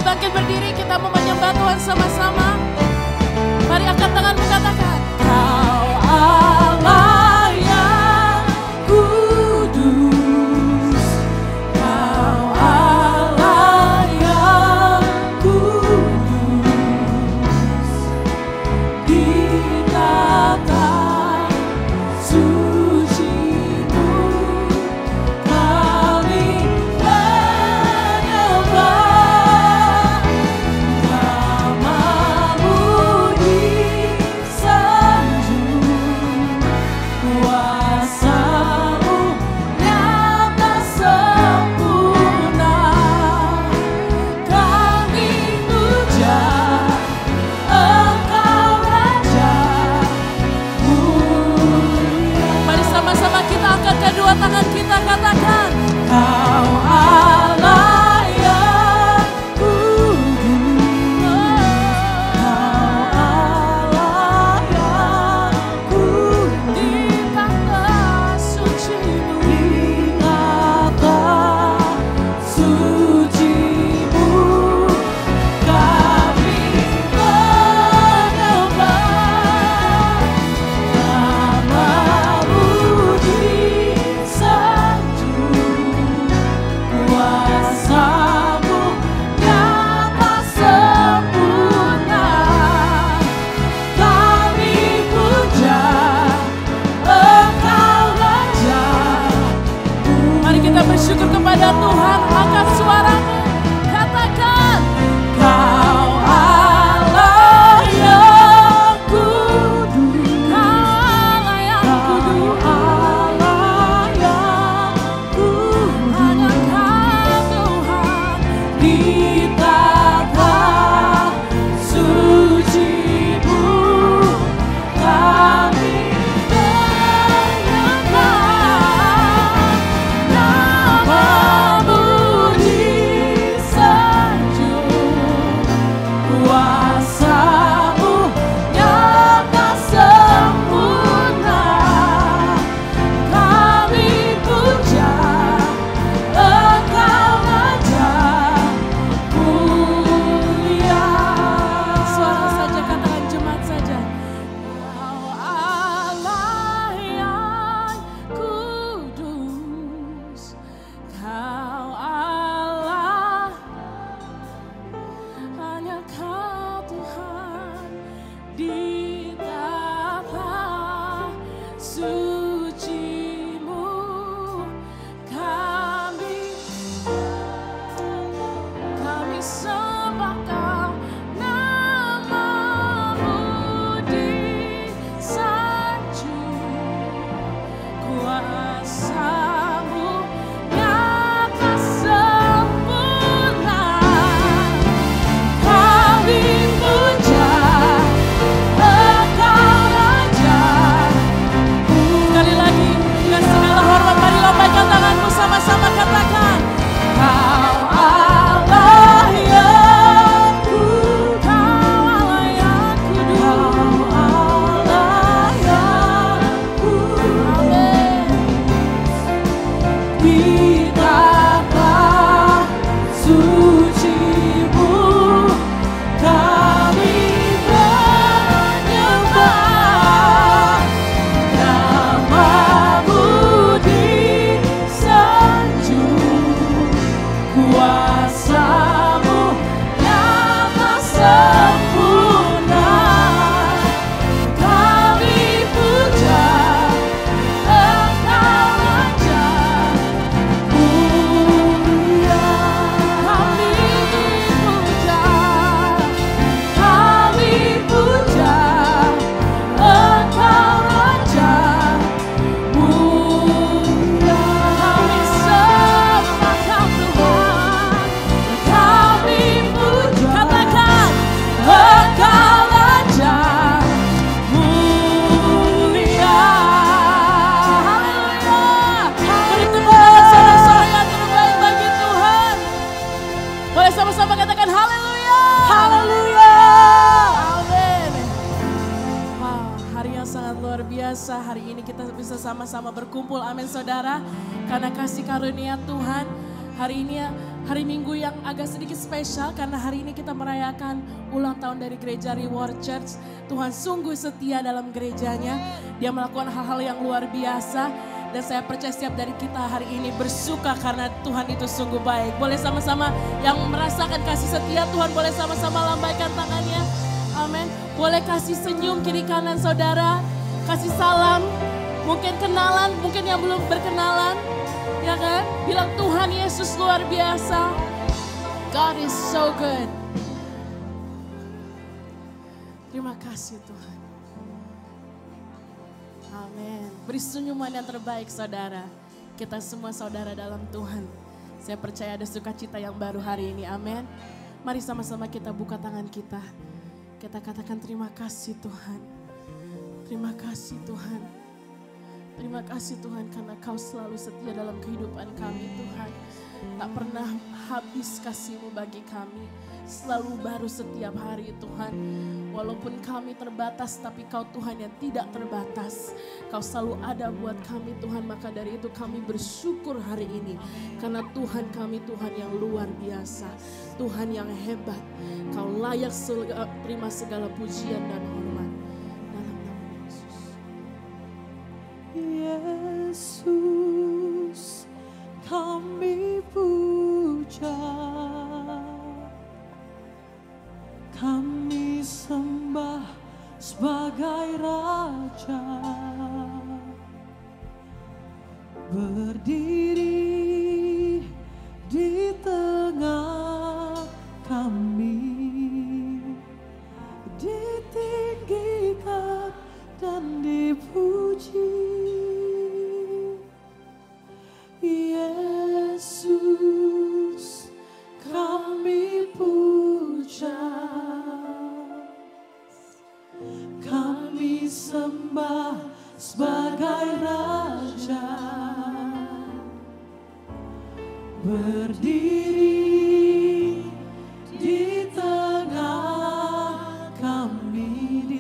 bangkit berdiri, kita mau menyembah Tuhan sama-sama. Mari angkat tanganmu, katakan, Kau Allah yang kudus, Kau Allah yang kudus, di tata suci-Mu kami menyembah. Nama-Mu disanjung, kuasa-Mu nyata sempurna. Kami puja Engkau Raja mulia. Mari sama-sama kita angkat kedua tangan kita, katakan, Kau Allah yang kudus, Kau Allah yang kudus, di tata suci-Mu, di tata suci-Mu kami menyembah. Nama-Mu disanjung, kuasa-Mu nyata sempurna. Kami puja Engkau Raja. Mari kita bersyukur kepada Tuhan. Angkat suaramu, katakan, Kau Allah yang kudus, Kau Allah yang kudus, Allah yang kudus. Hanya Kau Tuhan, di tata suci-Mu kami menyembah. Nama-Mu disanjung, kuasa-Mu nyata sempurna. Kami puja Engkau Raja mulia. Suara saja, katakan jemaat saja. Kau Allah yang kudus, Kau Allah, hanya Kau Tuhan, di tata suci-Mu kami sembah Kau. Nama-Mu disanjung, kuasa-Mu nyata sempurna. Kami puja Engkau Raja. Sekali lagi, dengan segala hormat, mari lambaikan tanganmu sama-sama, katakan, Kau Allah yang kudus, Kau Allah yang kudus, Kau Allah yang kudus. Di tata suci-Mu kami menyembah. Nama-Mu disanjung, kuasa-Mu nyata sempurna. Kami puja Engkau Raja mulia. Kami puja, kami puja Engkau Raja mulia. Kami sembah Kau Tuhan, kami puja, katakan, Engkau Raja mulia. Haleluya. Beri tepuk tangan saudara-saudara yang terbaik bagi Tuhan. Boleh sama-sama katakan haleluya. Haleluya. Amin. Wow, hari yang sangat luar biasa. Hari ini kita bisa sama-sama berkumpul, amin saudara. Karena kasih karunia Tuhan, hari ini Hari Minggu yang agak sedikit spesial karena hari ini kita merayakan ulang tahun dari gereja Reward Church. Tuhan sungguh setia dalam gerejanya. Dia melakukan hal-hal yang luar biasa. Dan saya percaya setiap dari kita hari ini bersuka karena Tuhan itu sungguh baik. Boleh sama-sama yang merasakan kasih setia Tuhan, boleh sama-sama lambaikan tangannya. Amin. Boleh kasih senyum kiri kanan saudara. Kasih salam. Mungkin kenalan, mungkin yang belum berkenalan. Ya kan? Bilang Tuhan Yesus luar biasa. God is so good. Terima kasih Tuhan. Amin. Beri senyuman yang terbaik saudara. Kita semua saudara dalam Tuhan. Saya percaya ada sukacita yang baru hari ini. Amin. Mari sama-sama kita buka tangan kita. Kita katakan terima kasih Tuhan. Terima kasih Tuhan. Terima kasih Tuhan karena Kau selalu setia dalam kehidupan kami Tuhan. Tak pernah habis kasih-Mu bagi kami. Selalu baru setiap hari Tuhan. Walaupun kami terbatas tapi Kau Tuhan yang tidak terbatas. Kau selalu ada buat kami Tuhan. Maka dari itu kami bersyukur hari ini. Karena Tuhan kami Tuhan yang luar biasa. Tuhan yang hebat. Kau layak terima segala pujian dan hormat. Yesus, kami puja, kami sembah sebagai Raja, berdiri di tengah kami, ditinggikan dan dipuji. Yesus, kami puja, kami sembah sebagai Raja, berdiri di tengah kami,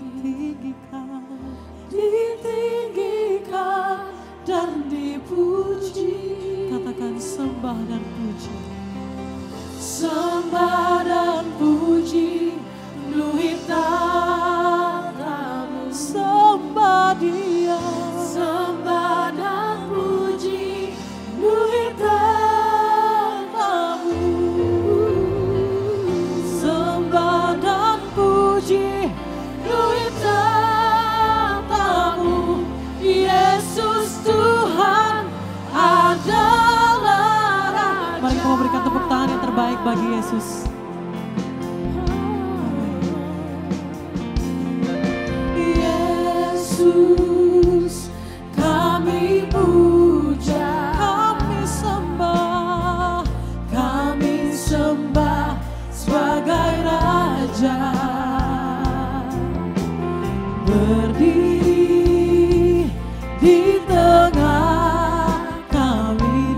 ditinggikan dan dipuji. Katakan sembah dan puji. Sembah dan puji penuhi tatamu. Sembah Dia. Sembah dan puji penuhi tatamu. Sembah dan puji penuhi tatamu. Yesus Tuhan adalah Raja. Mari kita berikan tepuk tangan yang terbaik bagi Yesus. Yesus, kami puja, kami sembah sebagai Raja, berdiri di tengah kami,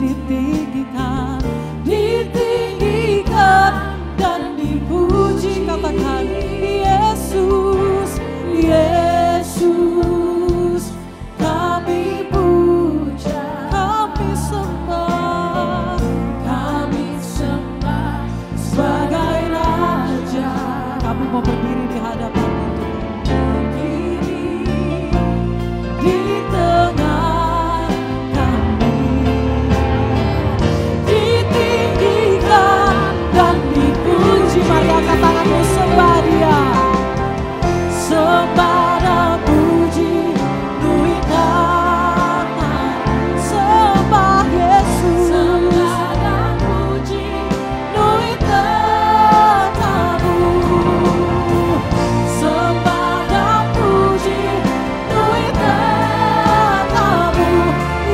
ditinggikan dan dipuji. Katakan Yesus, Yesus, kami puja, kami sembah sebagai Raja. Kami mau berdiri di hadapan di tengah kami, ditinggikan dan dipuji. Mari angkat tanganmu, sembah Dia. Sembah dan puji penuhi tangan. Sembah Yesus. Sembah dan puji penuhi tatamu. Sembah dan puji penuhi tatamu.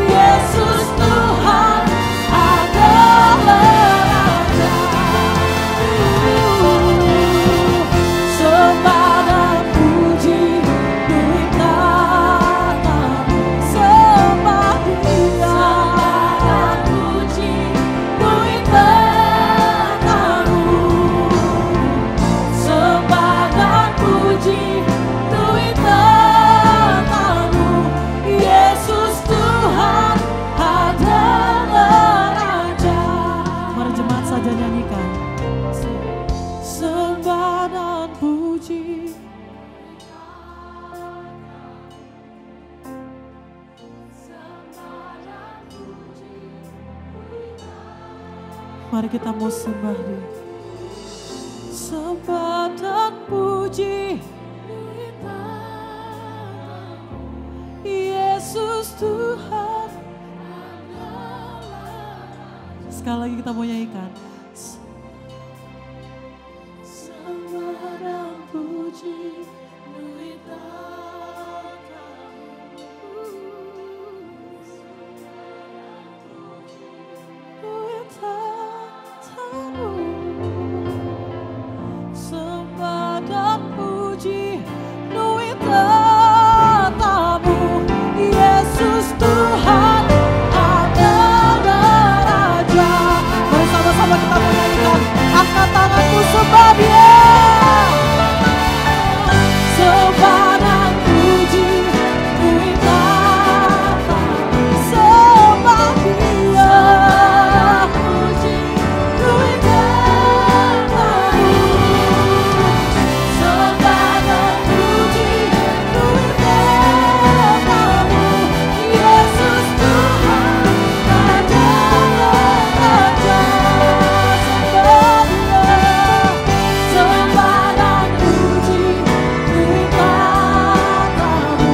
Yesus Tuhan adalah Raja. Sembah dan puji Mari kita mau sembah Dia. Sembah dan puji Yesus Tuhan. Sekali lagi kita mau nyanyikan. Sembah dan puji sembah dan puji Nui tatamu Yesus Tuhan adalah Raja. Mari sama-sama kita menyanyikan, angkat tanganmu sembah Dia. Sembah dan puji Nui tatamu, sembah Dia. Nui tatamu, sembah dan puji Nui tatamu Yesus Tuhan adalah Raja. Sembah Dia, sembah dan puji Nui tatamu,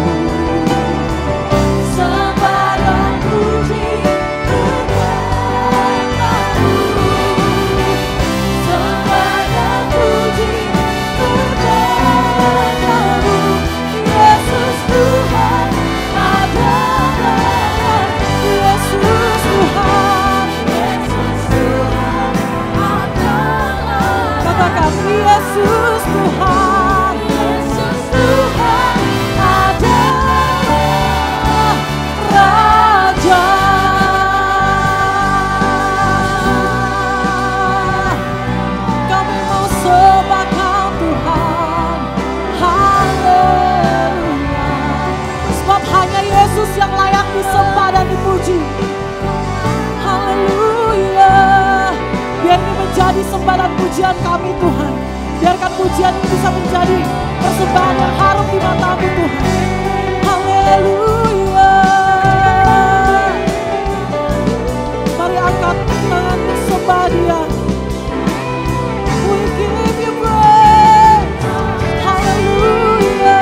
sembah dan puji Nui tatamu, sembah dan puji Nui tatamu Yesus Tuhan adalah Yesus Tuhan, Yesus Tuhan adalah. Katakan Yesus Tuhan, Yesus Tuhan adalah Raja. Kami mau sembahkan Tuhan, haleluya. Sebab hanya Yesus yang layak disembah dan dipuji. Haleluya. Biar ini menjadi sembah dan pujian kami Tuhan. Biarkan pujian ini bisa menjadi persembahan yang harum di mata-Mu Tuhan. Haleluya. Mari angkat tanganmu sembah Dia. We give you praise. Haleluya.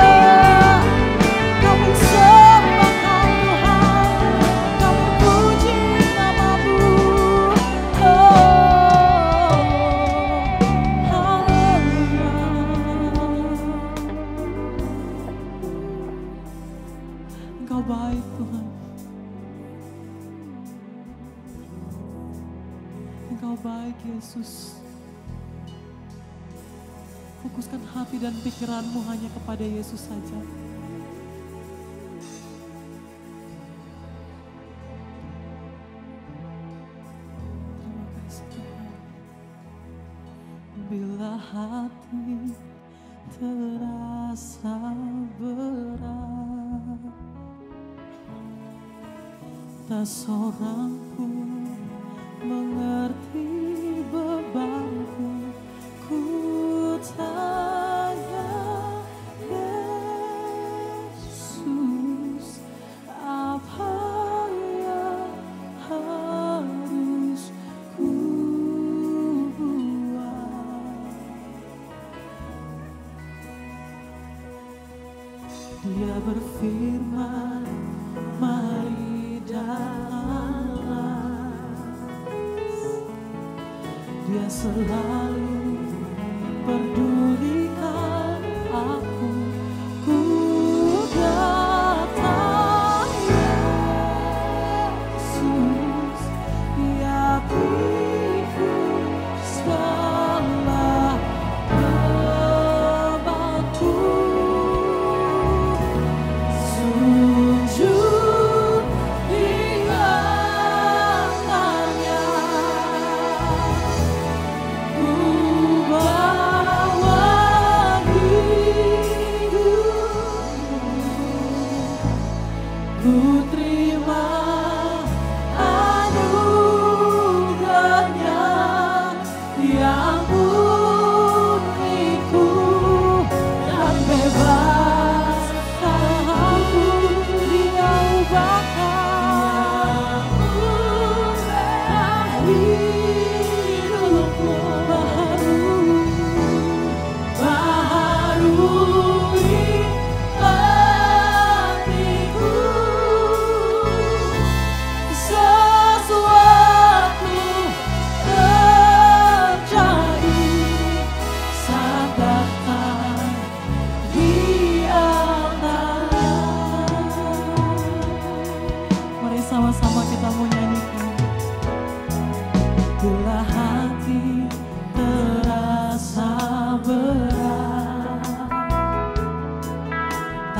Kami sembahkan Tuhan, kami puji nama-Mu. Oh, haleluya. Engkau baik Tuhan. Engkau baik Yesus. Fokuskan hati dan pikiranmu hanya kepada Yesus saja. Terima kasih Tuhan. Bila hati terasa berat, tak seorang pun mengerti bebanku. Ku tanya Yesus, apa yang harus ku buat? Dia berfirman, mari datanglah. Dia selalu pedulikan aku. Ku datang Yesus, ya pikul segala bebanku. Sujud di tangannya, ku bawa hidupku. Ku terima anugerahnya yang murniku dan bebas. Aku Dia ubahkan hidupku.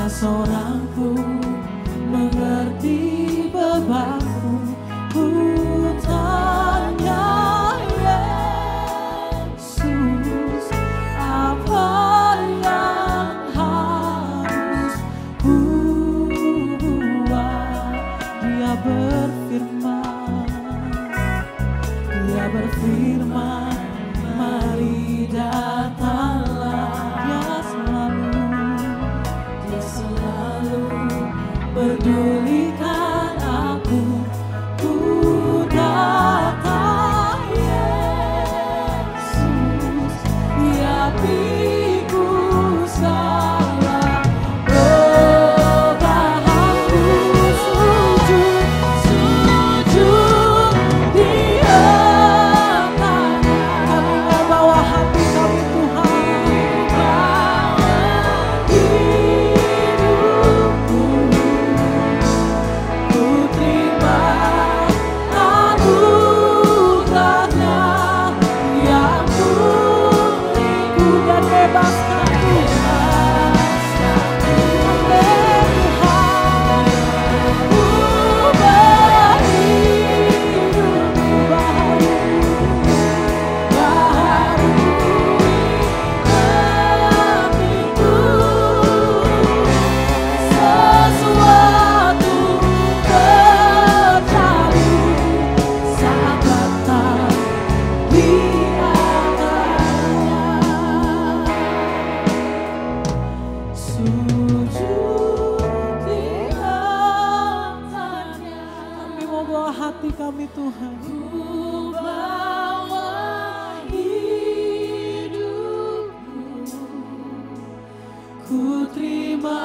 tak seorang pun mengerti bebanku. Ku tanya Yesus, apa yang harus ku buat? Dia berfirman, mari datanglah. Dia selalu pedulikan aku. Ku datang Yesus, apiku salah. Aku sujud di tangannya. Kami membawa hati kami Tuhan, bawa hidupku. Ku terima anugerah-Nya yang muliku dan bebaskan Tuhan. Hati kami Tuhan, ku bawa hidupku. Ku terima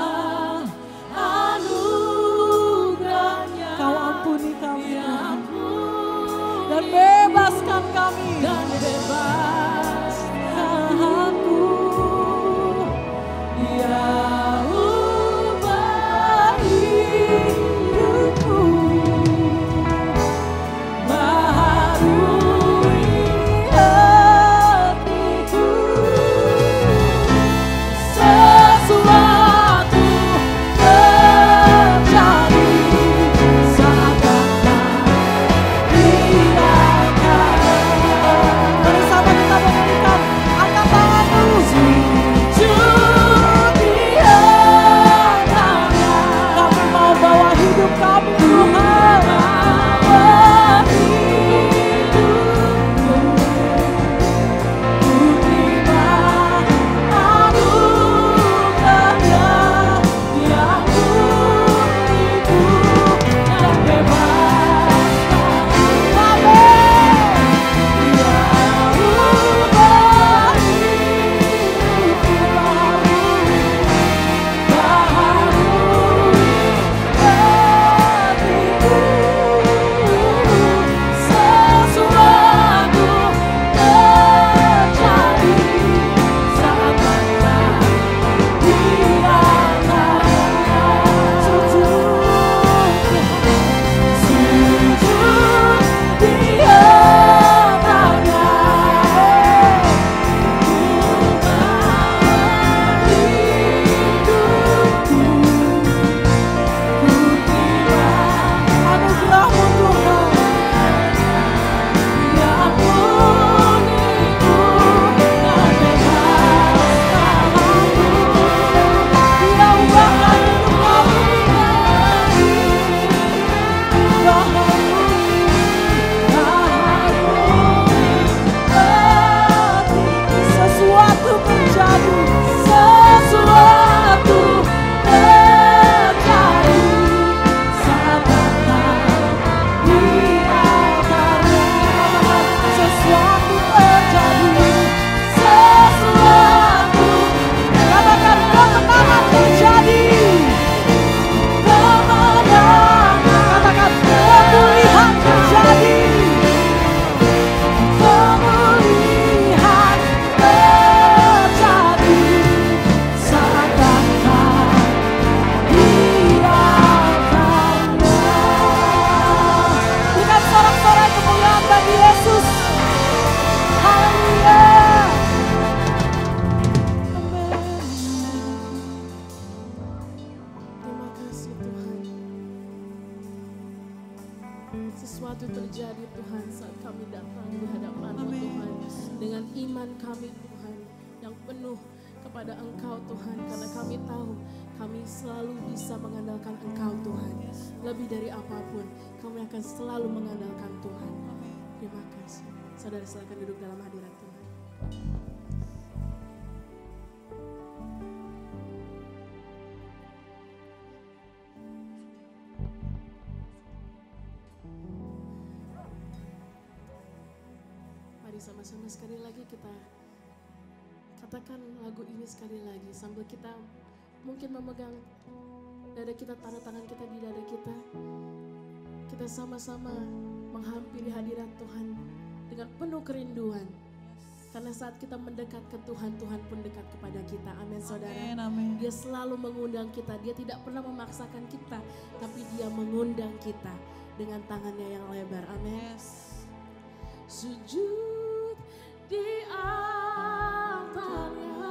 anugerah-Nya. Kau ampuni kami Tuhan, dan bebaskan kami, dan bebaskan aku. Dia ubah hidupku. Baharu sesuatu terjadi Tuhan saat kami datang di hadapan-Mu Tuhan. Dengan iman kami Tuhan yang penuh kepada Engkau Tuhan. Karena kami tahu kami selalu bisa mengandalkan Engkau Tuhan. Lebih dari apapun kami akan selalu mengandalkan Tuhan. Terima kasih. Saudara silakan duduk dalam hadirat Tuhan. Mari sama-sama sekali lagi kita katakan lagu ini sekali lagi sambil kita mungkin memegang dada kita, tanda tangan kita di dada kita. Kita sama-sama menghampiri hadirat Tuhan dengan penuh kerinduan. Karena saat kita mendekat ke Tuhan, Tuhan pun dekat kepada kita. Amin saudara. Amin. Dia selalu mengundang kita. Dia tidak pernah memaksakan kita, tapi Dia mengundang kita dengan tangannya yang lebar. Amin. Sujud di altarnya,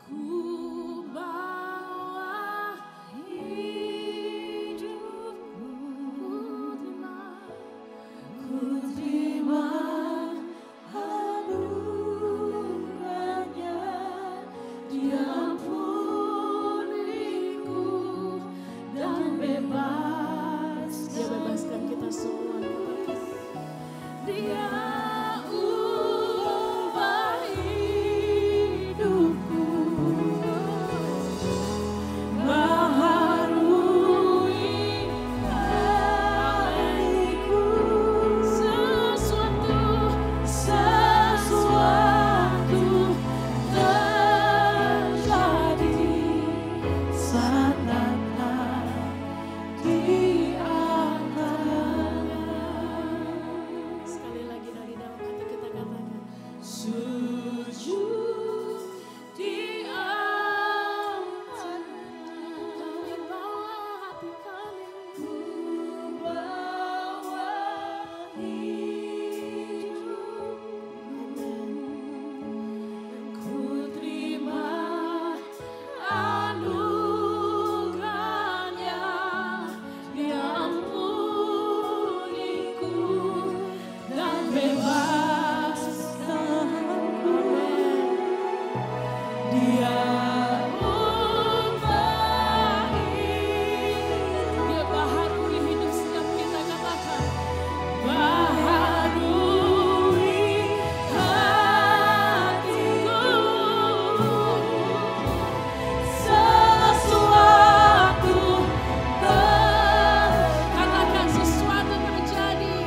ku bawa hidupku, ku terima anugerahnya, Dia ampuniku dan bebas. Dia bebaskan kita semua. Dia ubah hidupku, baharui hariku, sesuatu terjadi saat datang di antaranya. Sekali lagi dari dalam hati kita katakan, sujud di altarnya, kami bawa hati kami, ku bawa hidupku, ku terima anugerahnya, Dia ampuniku dan bebaskanku. Dia ubah hidup, Dia baharui hidup setiap kita. Katakan, baharui hatiku, katakan sesuatu terjadi,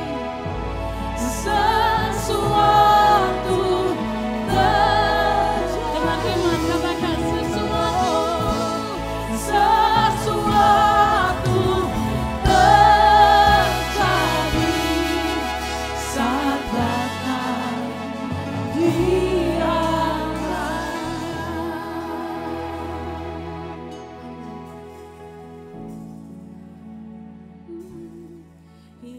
sesuatu dengan iman. Katakan sesuatu terjadi saat datang di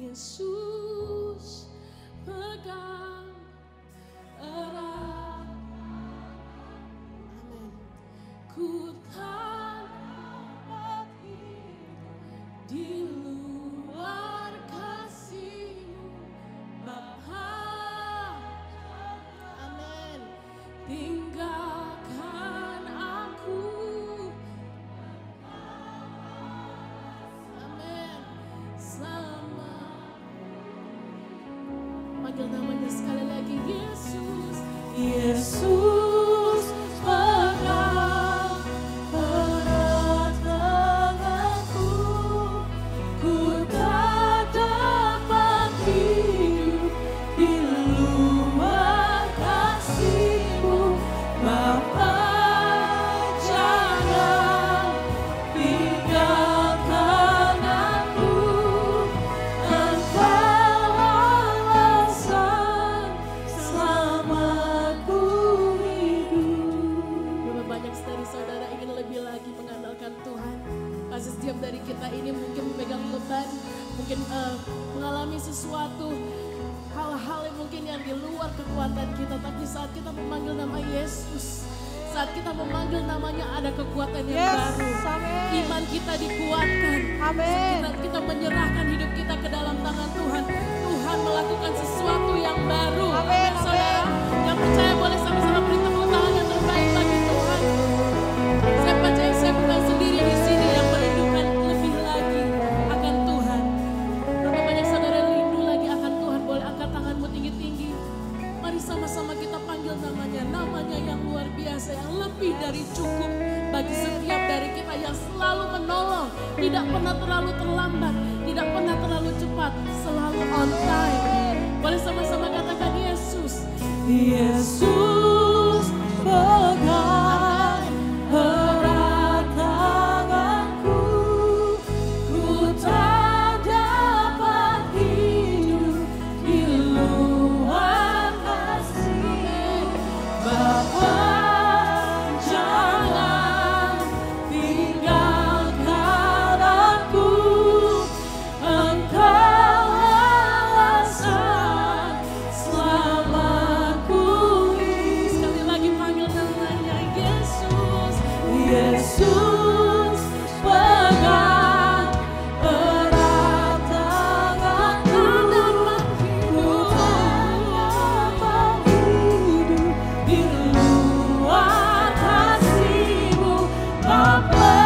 Yesus pegang erat. Amin. Ku tak dapat di luar kasih-Mu Bapa. Amin. Tinggalkan aku. Amin. Selama panggil namanya sekali lagi, Yesus. Yesus pegang erat tanganku, ku tak dapat hidup di luar kasih-Mu Bapa. Jangan tinggalkan aku, Engkau alasan selamatku hidup. Berapa banyak dari saudara ingin lebih lagi mengandalkan Tuhan. Kasih setiap dari kita ini mungkin memegang beban, mungkin mengalami sesuatu hal-hal yang mungkin yang di luar kekuatan kita. Tapi saat kita memanggil nama Yesus, saat kita memanggil namanya ada kekuatan yang Yes, baru. amin. Iman kita dikuatkan. Amin. Kita menyerahkan hidup kita ke dalam tangan Tuhan. Tuhan melakukan sesuatu yang baru. Amin, Saudara, yang percaya boleh sama-sama beri tepuk tangan yang terbaik bagi Tuhan. Saya percaya saya bukan sendiri di sini yang merindukan lebih lagi akan Tuhan. Berapa banyak saudara yang rindu lagi akan Tuhan? Boleh angkat tanganmu tinggi-tinggi. Mari sama-sama kita panggil namanya yang luar biasa, yang lebih dari cukup bagi setiap dari kita, yang selalu menolong, tidak pernah terlalu terlambat, tidak pernah terlalu cepat, selalu on time. Boleh sama-sama katakan Yesus. Yesus, pegang erat tanganku, ku tak dapat hidup di luar kasih Bapa. Jangan tinggalkan aku, Engkau alasan selamatku. Sekali lagi panggil namanya Yesus. Yesus, pegang erat tanganku, ku dapat hidup di luar kasih-Mu Bapa.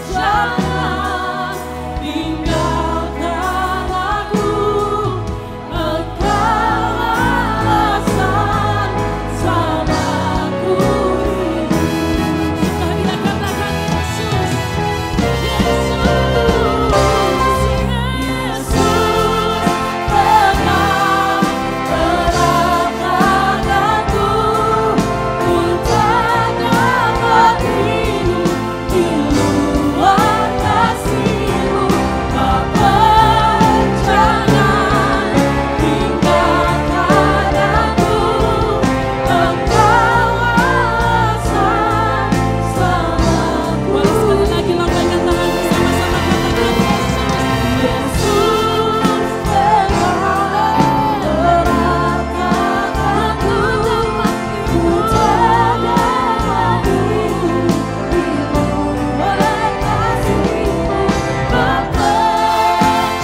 Jangan tinggalkan aku, Engkau alasan selamatku hidup. Mari kita katakan Yesus. Yesus. Yesus, pegang erat tanganku, ku tak dapat hidup di luar kasih-Mu Bapa. Jangan tinggalkan aku, Engkau alasan selamatku. Boleh sekali lagi lambaikan tangan bersama-sama katakan Yesus. Yesus, pegang erat tanganku, ku tak dapat hidup di luar kasih-Mu Bapa.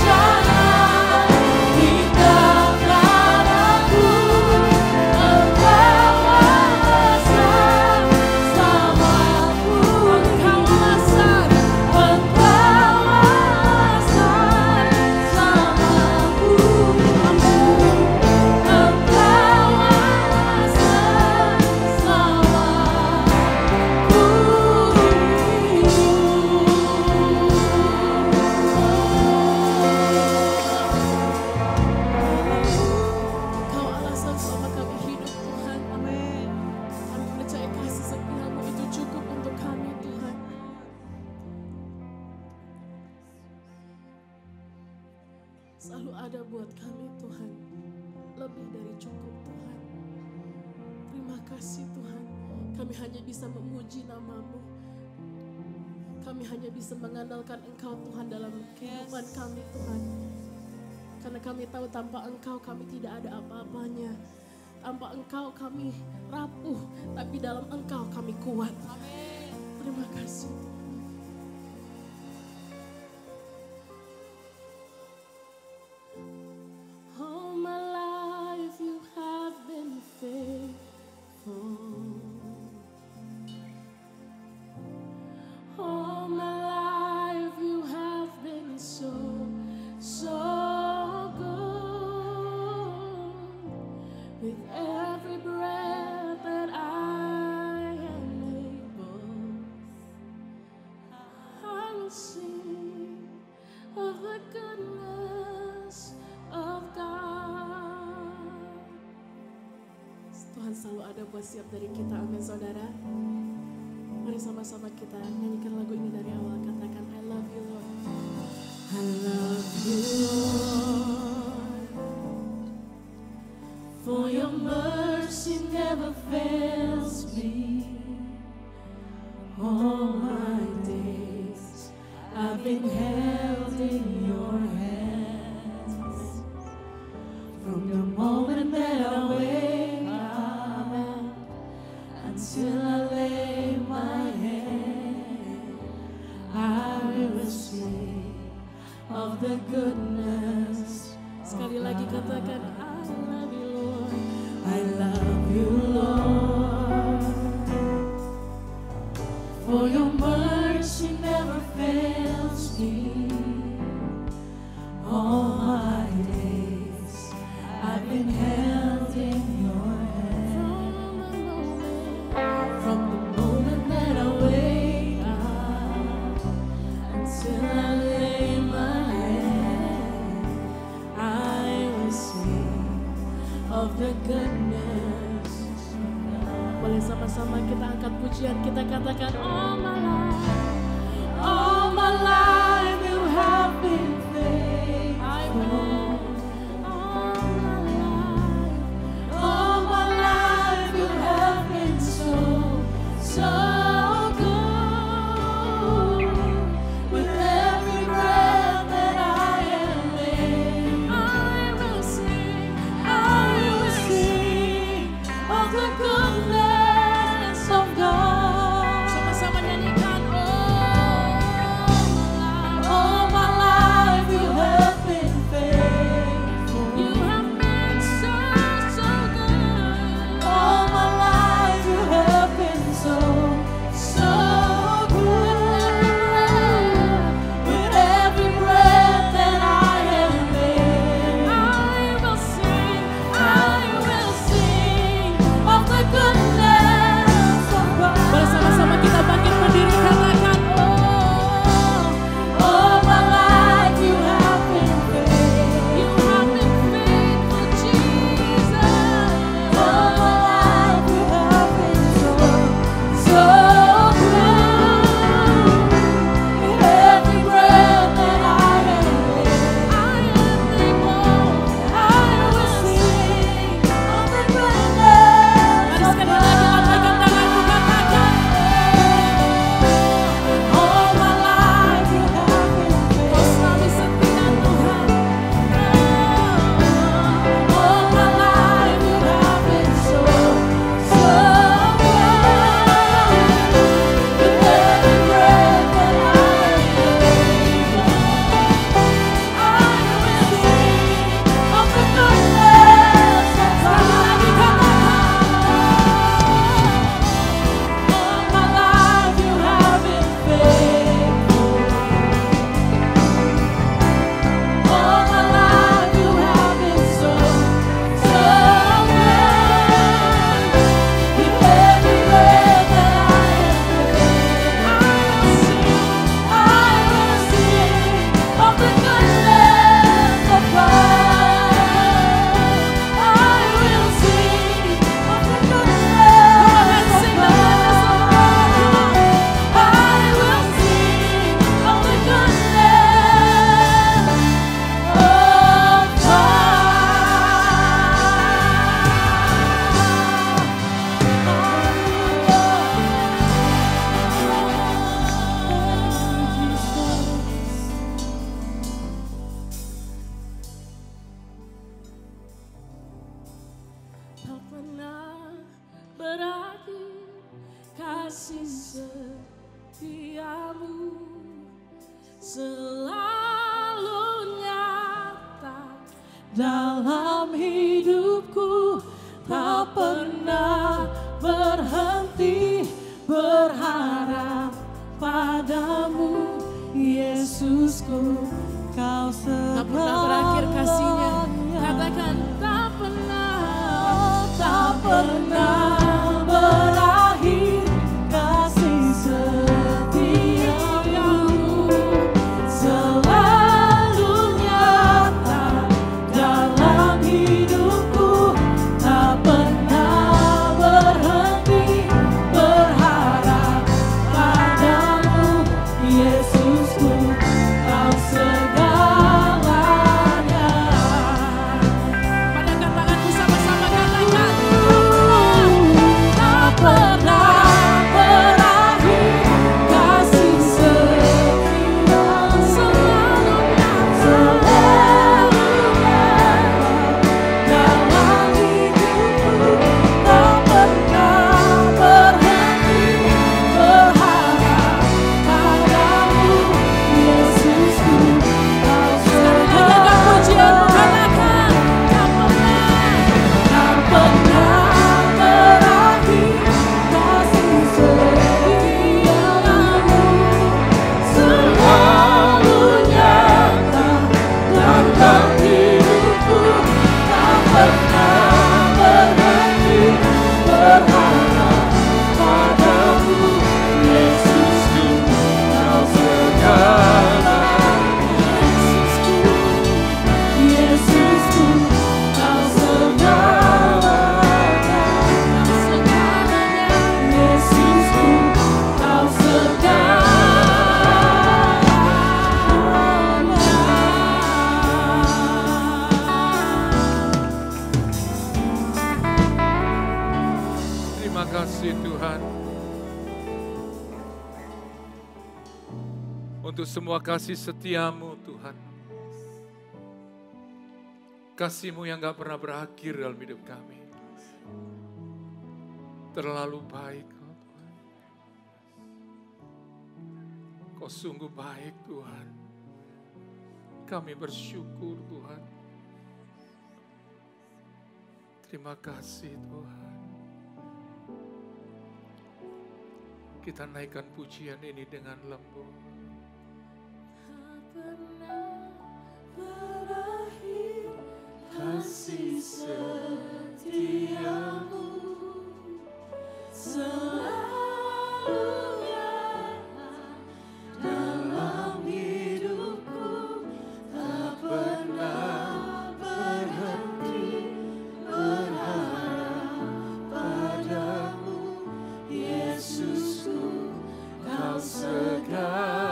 Jangan tinggalkan aku, Engkau alasan selamatku. Engkau alasan. Engkau alasan selamatku. Engkau Engkau alasan selama kami hidup Tuhan. Amin. Kami percaya kasih setia-Mu itu cukup untuk kami Tuhan. Selalu ada buat kami Tuhan. Lebih dari cukup Tuhan. Terima kasih Tuhan. Kami hanya bisa memuji nama-Mu. Kami hanya bisa mengandalkan Engkau Tuhan dalam kehidupan kami Tuhan. Karena kami tahu tanpa Engkau kami tidak ada apa-apanya. Tanpa Engkau kami rapuh, tapi dalam Engkau kami kuat. Terima kasih. All my life you have been faithful. All my life you have been so good. With every breath that I am able, I will sing of the goodness of God. Tuhan selalu ada buat setiap dari kita, amin saudara. Mari sama-sama kita nyanyikan lagu ini dari awal. Katakan I love you Lord. I love you Lord, for your mercy never fails me. All my days I've been held in your hands. From the moment that I wake up until I goodness. Sekali lagi katakan, I love you, Lord. For your mercy never fails me. All my days I've been held in your hand. From the moment that I wake up until I lay my head, I will sing of the goodness of God. boleh sama-sama kita angkat pujian, kita katakan, all my life. All my life you have been faithful. All my life you have been so, so good. With every breath that I am in, I will sing of the goodness of God. Sama-sama nyanyikan, All my life you have been faithful. you have been so, so good. All my life you have been so, so good. With every breath that I am in, I will sing of the goodness of God. Boleh sama-sama kita bangkit berdiri, katakan, All my life you have been you faithful. have been faithful, Jesus. All my life you have been so, so good. With every breath that I am in, I am thankful. I will sing of the goodness Mari of sekali lagi lambaikan tanganmu, katakan, All my life you have been Kau faithful. selalu setia, Tuhan. All my life you have been so, so good. With every breath that I am in, I will sing of the goodness of God. All my life you have been faithful. All my life you have been so, so good. With every breath that I am in, I will sing of the goodness of God. I will sing of the goodness of God. I will sing of the goodness of Tak pernah berakhir kasih setiamu, selalu nyata dalam hidupku, tak pernah berhenti berharap padamu, Yesusku, Kau tak pernah berakhir kasihnya. Katakan, tak pernah berakhir kasih setiamu, selalu nyata dalam hidupku, tak pernah berhenti berharap padamu, Yesusku, Kau segalanya. Padangkan tanganmu, sama-sama katakan, untuk semua kasih setiamu Tuhan. Kasih-Mu yang gak pernah berakhir dalam hidup kami. Terlalu baik Tuhan. Kau sungguh baik Tuhan. Kami bersyukur Tuhan. Terima kasih Tuhan. Kita naikkan pujian ini dengan lembut. Berakhir kasih setiamu selalu nyata dalam hidupku, tak pernah berhenti berharap padamu, Yesusku, Kau segalanya.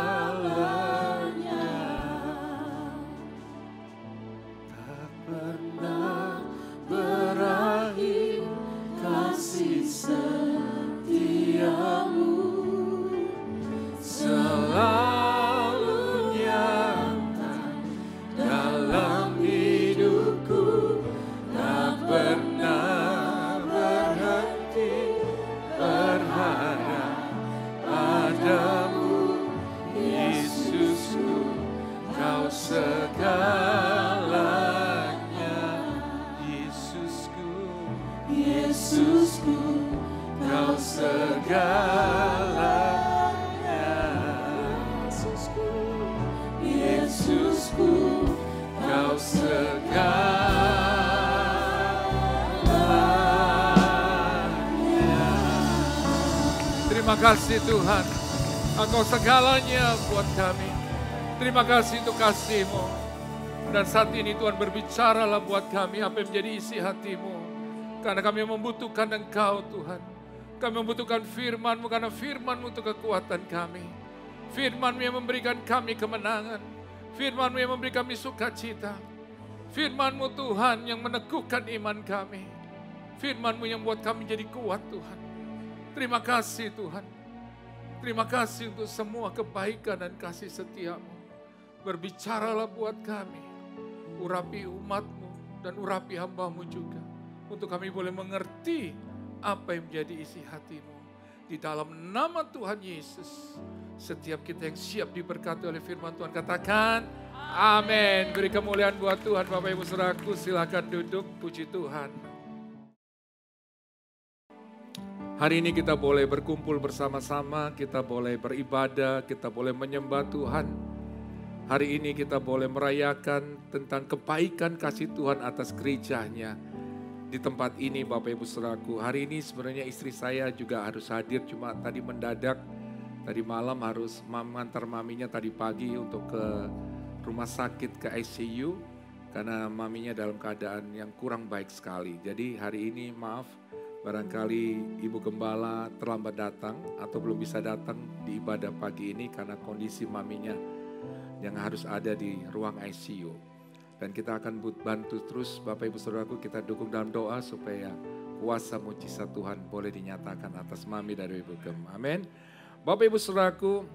Pernah berakhir kasih setiamu, selalu nyata dalam hidupku, tak pernah berhenti berharap padamu, Yesusku, Kau segalanya. Yesusku, Kau segalanya. Yesusku, Kau segalanya. Terima kasih Tuhan, Engkau segalanya buat kami. Terima kasih untuk kasih-Mu. Dan saat ini Tuhan berbicaralah buat kami apa yang menjadi isi hati-Mu. Karena kami membutuhkan Engkau Tuhan. Kami membutuhkan firman-Mu karena firman-Mu itu kekuatan kami. Firman-Mu yang memberikan kami kemenangan. Firman-Mu yang memberi kami sukacita. Firman-Mu Tuhan yang meneguhkan iman kami. Firman-Mu yang buat kami jadi kuat Tuhan. Terima kasih Tuhan. Terima kasih untuk semua kebaikan dan kasih setia-Mu. Berbicaralah buat kami. Urapi umat-Mu dan urapi hamba-Mu juga. Untuk kami boleh mengerti apa yang menjadi isi hati-Mu. Di dalam nama Tuhan Yesus, setiap kita yang siap diberkati oleh firman Tuhan, katakan amin. Beri kemuliaan buat Tuhan. Bapak Ibu Saudaraku, silakan duduk, puji Tuhan. Hari ini kita boleh berkumpul bersama-sama, kita boleh beribadah, kita boleh menyembah Tuhan. Hari ini kita boleh merayakan tentang kebaikan kasih Tuhan atas gerejanya. Di tempat ini Bapak Ibu Saudaraku, hari ini sebenarnya istri saya juga harus hadir, cuma tadi mendadak, tadi malam harus mengantar maminya tadi pagi untuk ke rumah sakit ke ICU, karena maminya dalam keadaan yang kurang baik sekali. Jadi hari ini maaf, barangkali Ibu Gembala terlambat datang atau belum bisa datang di ibadah pagi ini karena kondisi maminya yang harus ada di ruang ICU. Dan kita akan bantu terus Bapak Ibu Saudaraku, kita dukung dalam doa supaya kuasa mujizat Tuhan boleh dinyatakan atas mami dari Ibu Gem. Amin. Bapak Ibu Saudaraku,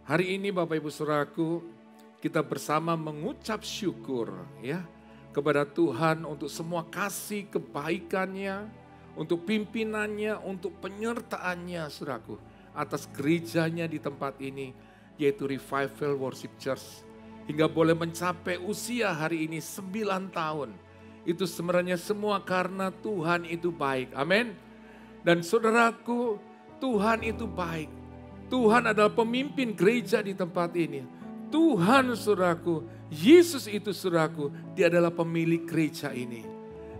hari ini Bapak Ibu Saudaraku, kita bersama mengucap syukur ya kepada Tuhan untuk semua kasih kebaikannya, untuk pimpinannya, untuk penyertaannya Saudaraku, atas gerejanya di tempat ini, yaitu Revival Worship Church. Hingga boleh mencapai usia hari ini 9 tahun. Itu sebenarnya semua karena Tuhan itu baik. Amin. Dan saudaraku, Tuhan itu baik. Tuhan adalah pemimpin gereja di tempat ini. Tuhan saudaraku, Yesus itu saudaraku, Dia adalah pemilik gereja ini.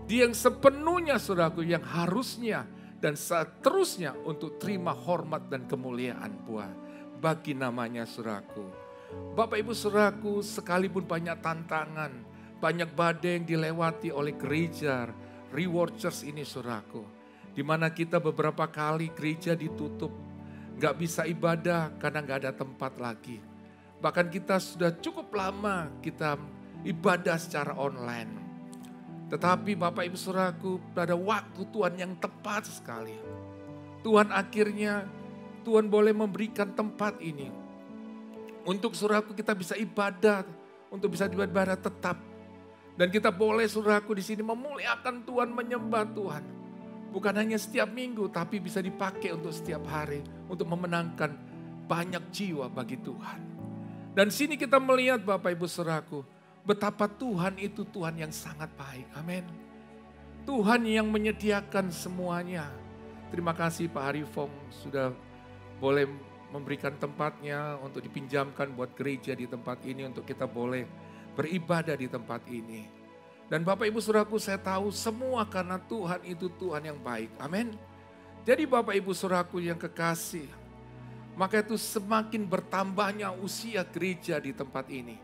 Dia yang sepenuhnya saudaraku, yang harusnya dan seterusnya untuk terima hormat dan kemuliaan buat bagi namanya saudaraku. Bapak Ibu Saudaraku, sekalipun banyak tantangan, banyak badai yang dilewati oleh gereja Reward Church ini Saudaraku, di mana kita beberapa kali gereja ditutup, gak bisa ibadah karena gak ada tempat lagi. Bahkan kita sudah cukup lama kita ibadah secara online. Tetapi Bapak Ibu Saudaraku, pada waktu Tuhan yang tepat sekali, Tuhan akhirnya Tuhan boleh memberikan tempat ini Untuk saudaraku kita bisa ibadah, untuk bisa ibadah tetap. Dan kita boleh saudaraku di sini memuliakan Tuhan, menyembah Tuhan. Bukan hanya setiap minggu, tapi bisa dipakai untuk setiap hari. Untuk memenangkan banyak jiwa bagi Tuhan. Dan sini kita melihat Bapak Ibu saudaraku, betapa Tuhan itu Tuhan yang sangat baik. Amin. Tuhan yang menyediakan semuanya. Terima kasih Pak Harifong sudah boleh memberikan tempatnya untuk dipinjamkan buat gereja di tempat ini, untuk kita boleh beribadah di tempat ini. Dan Bapak Ibu saudaraku, saya tahu semua karena Tuhan itu Tuhan yang baik. Amin. Jadi Bapak Ibu saudaraku yang kekasih, maka itu semakin bertambahnya usia gereja di tempat ini.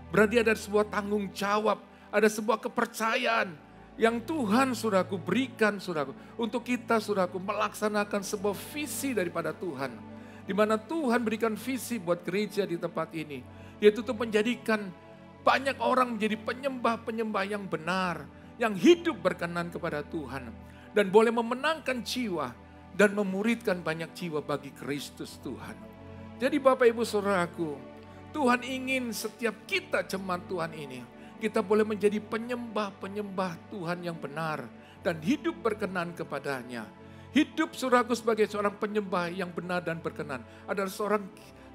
Berarti ada sebuah tanggung jawab, ada sebuah kepercayaan yang Tuhan saudaraku berikan saudaraku, untuk kita saudaraku melaksanakan sebuah visi daripada Tuhan. Di mana Tuhan berikan visi buat gereja di tempat ini, yaitu untuk menjadikan banyak orang menjadi penyembah-penyembah yang benar, yang hidup berkenan kepada Tuhan, dan boleh memenangkan jiwa dan memuridkan banyak jiwa bagi Kristus Tuhan. Jadi Bapak Ibu saudaraku, Tuhan ingin setiap kita jemaat Tuhan ini, kita boleh menjadi penyembah-penyembah Tuhan yang benar dan hidup berkenan kepadanya. Hidup saudaraku sebagai seorang penyembah yang benar dan berkenan adalah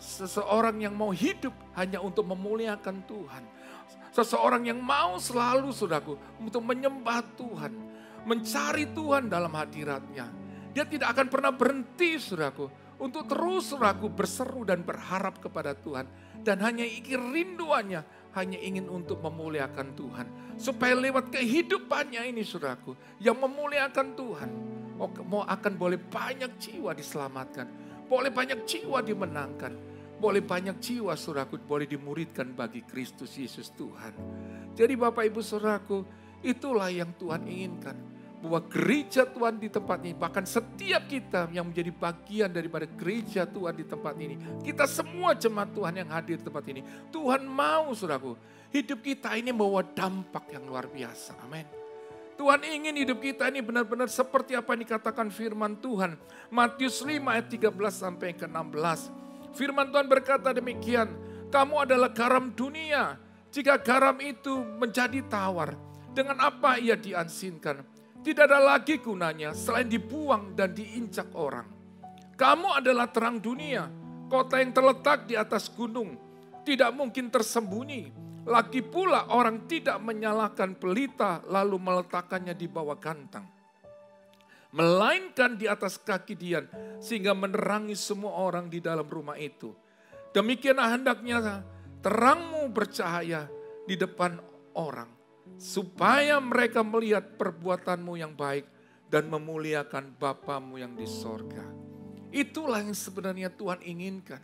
seseorang yang mau hidup hanya untuk memuliakan Tuhan. Seseorang yang mau selalu saudaraku untuk menyembah Tuhan, mencari Tuhan dalam hadirat-Nya. Dia tidak akan pernah berhenti saudaraku untuk terus saudaraku berseru dan berharap kepada Tuhan. Dan hanya rinduannya hanya ingin untuk memuliakan Tuhan. Supaya lewat kehidupannya ini saudaraku yang memuliakan Tuhan, mau akan boleh banyak jiwa diselamatkan, boleh banyak jiwa dimenangkan, boleh banyak jiwa saudaraku boleh dimuridkan bagi Kristus Yesus Tuhan. Jadi Bapak Ibu saudaraku, itulah yang Tuhan inginkan. Bahwa gereja Tuhan di tempat ini, bahkan setiap kita yang menjadi bagian daripada gereja Tuhan di tempat ini, kita semua jemaat Tuhan yang hadir di tempat ini, Tuhan mau saudaraku, hidup kita ini membawa dampak yang luar biasa. Amin. Tuhan ingin hidup kita ini benar-benar seperti apa yang dikatakan firman Tuhan. Matius 5 ayat 13 sampai ke 16. Firman Tuhan berkata demikian, kamu adalah garam dunia. Jika garam itu menjadi tawar, dengan apa ia diasinkan? Tidak ada lagi gunanya selain dibuang dan diinjak orang. Kamu adalah terang dunia, kota yang terletak di atas gunung. Tidak mungkin tersembunyi. Lagi pula orang tidak menyalakan pelita lalu meletakkannya di bawah gantang. Melainkan di atas kaki dian sehingga menerangi semua orang di dalam rumah itu. Demikianlah hendaknya terangmu bercahaya di depan orang, supaya mereka melihat perbuatanmu yang baik dan memuliakan Bapamu yang di sorga. Itulah yang sebenarnya Tuhan inginkan.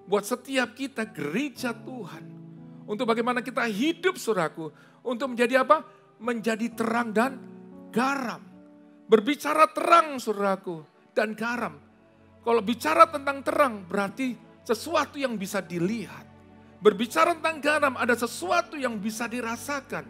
Buat setiap kita gereja Tuhan. Untuk bagaimana kita hidup saudaraku. Untuk menjadi apa? Menjadi terang dan garam. Berbicara terang saudaraku dan garam. Kalau bicara tentang terang berarti sesuatu yang bisa dilihat. Berbicara tentang garam ada sesuatu yang bisa dirasakan.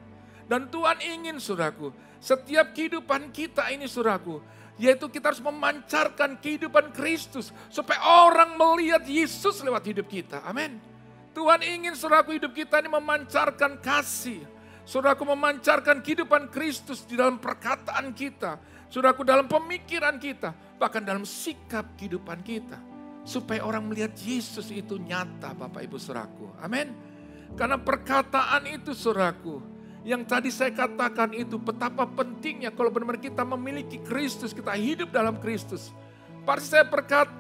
Dan Tuhan ingin saudaraku, setiap kehidupan kita ini saudaraku, yaitu kita harus memancarkan kehidupan Kristus. Supaya orang melihat Yesus lewat hidup kita. Amin. Tuhan ingin saudaraku hidup kita ini memancarkan kasih. Saudaraku memancarkan kehidupan Kristus di dalam perkataan kita. Saudaraku dalam pemikiran kita. Bahkan dalam sikap kehidupan kita. Supaya orang melihat Yesus itu nyata Bapak Ibu saudaraku. Amin. Karena perkataan itu saudaraku, yang tadi saya katakan itu betapa pentingnya kalau benar-benar kita memiliki Kristus, kita hidup dalam Kristus. Pasti saya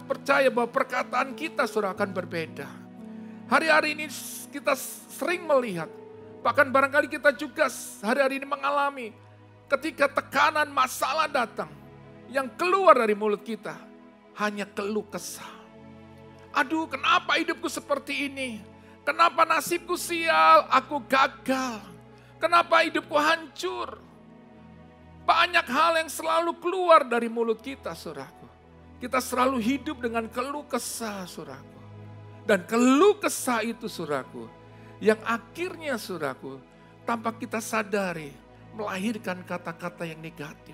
percaya bahwa perkataan kita saudara akan berbeda. Hari-hari ini kita sering melihat, bahkan barangkali kita juga hari-hari ini mengalami ketika tekanan masalah datang, yang keluar dari mulut kita hanya keluh kesah. Aduh, kenapa hidupku seperti ini? Kenapa nasibku sial, aku gagal? Kenapa hidupku hancur? Banyak hal yang selalu keluar dari mulut kita, saudaraku. Kita selalu hidup dengan keluh kesah, saudaraku. Dan keluh kesah itu, saudaraku, yang akhirnya, saudaraku, tanpa kita sadari, melahirkan kata-kata yang negatif.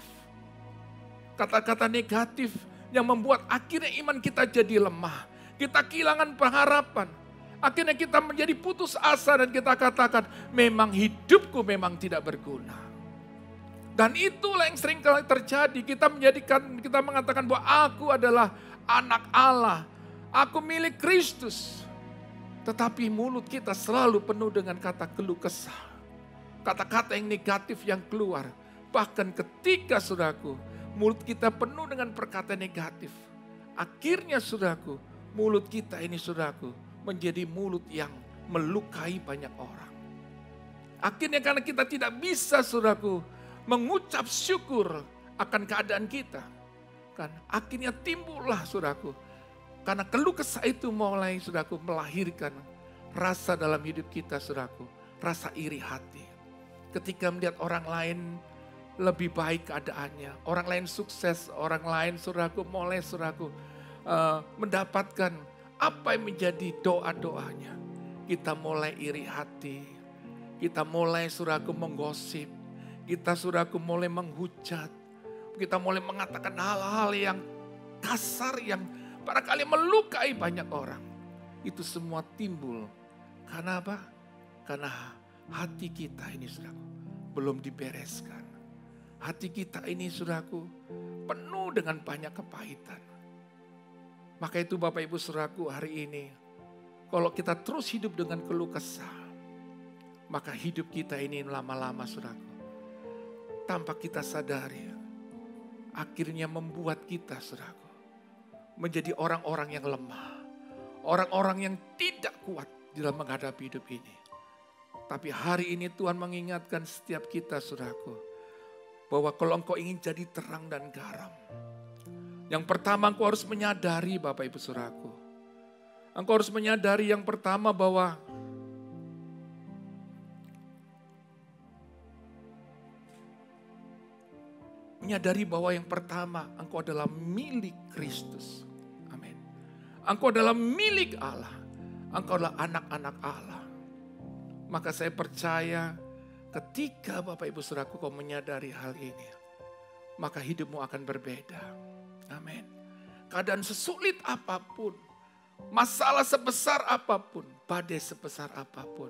Kata-kata negatif yang membuat akhirnya iman kita jadi lemah. Kita kehilangan pengharapan. Akhirnya kita menjadi putus asa dan kita katakan, memang hidupku memang tidak berguna. Dan itulah yang sering kali terjadi. Kita mengatakan bahwa aku adalah anak Allah. Aku milik Kristus. Tetapi mulut kita selalu penuh dengan kata keluh kesah. Kata-kata yang negatif yang keluar. Bahkan ketika saudaraku, mulut kita penuh dengan perkataan negatif. Akhirnya saudaraku, mulut kita ini saudaraku menjadi mulut yang melukai banyak orang. Akhirnya karena kita tidak bisa saudaraku mengucap syukur akan keadaan kita. Kan akhirnya timbullah saudaraku. Karena keluh kesah itu mulai saudaraku melahirkan rasa dalam hidup kita saudaraku. Rasa iri hati. Ketika melihat orang lain lebih baik keadaannya. Orang lain sukses, orang lain saudaraku mulai saudaraku mendapatkan apa yang menjadi doa-doanya. Kita mulai iri hati. Kita mulai saudaraku menggosip. Kita saudaraku mulai menghujat. Kita mulai mengatakan hal-hal yang kasar yang barangkali melukai banyak orang. Itu semua timbul. Karena apa? Karena hati kita ini saudaraku belum dibereskan. Hati kita ini saudaraku penuh dengan banyak kepahitan. Maka itu Bapak Ibu saudaraku hari ini. Kalau kita terus hidup dengan keluh kesah. Maka hidup kita ini lama-lama saudaraku. Tanpa kita sadari, akhirnya membuat kita saudaraku menjadi orang-orang yang lemah. Orang-orang yang tidak kuat dalam menghadapi hidup ini. Tapi hari ini Tuhan mengingatkan setiap kita saudaraku. Bahwa kalau engkau ingin jadi terang dan garam. Yang pertama engkau harus menyadari Bapak Ibu saudaraku. Engkau harus menyadari yang pertama bahwa menyadari bahwa yang pertama engkau adalah milik Kristus. Amin. Engkau adalah milik Allah. Engkau adalah anak-anak Allah. Maka saya percaya ketika Bapak Ibu saudaraku kau menyadari hal ini. Maka hidupmu akan berbeda. Amin. Keadaan sesulit apapun. Masalah sebesar apapun. Badai sebesar apapun.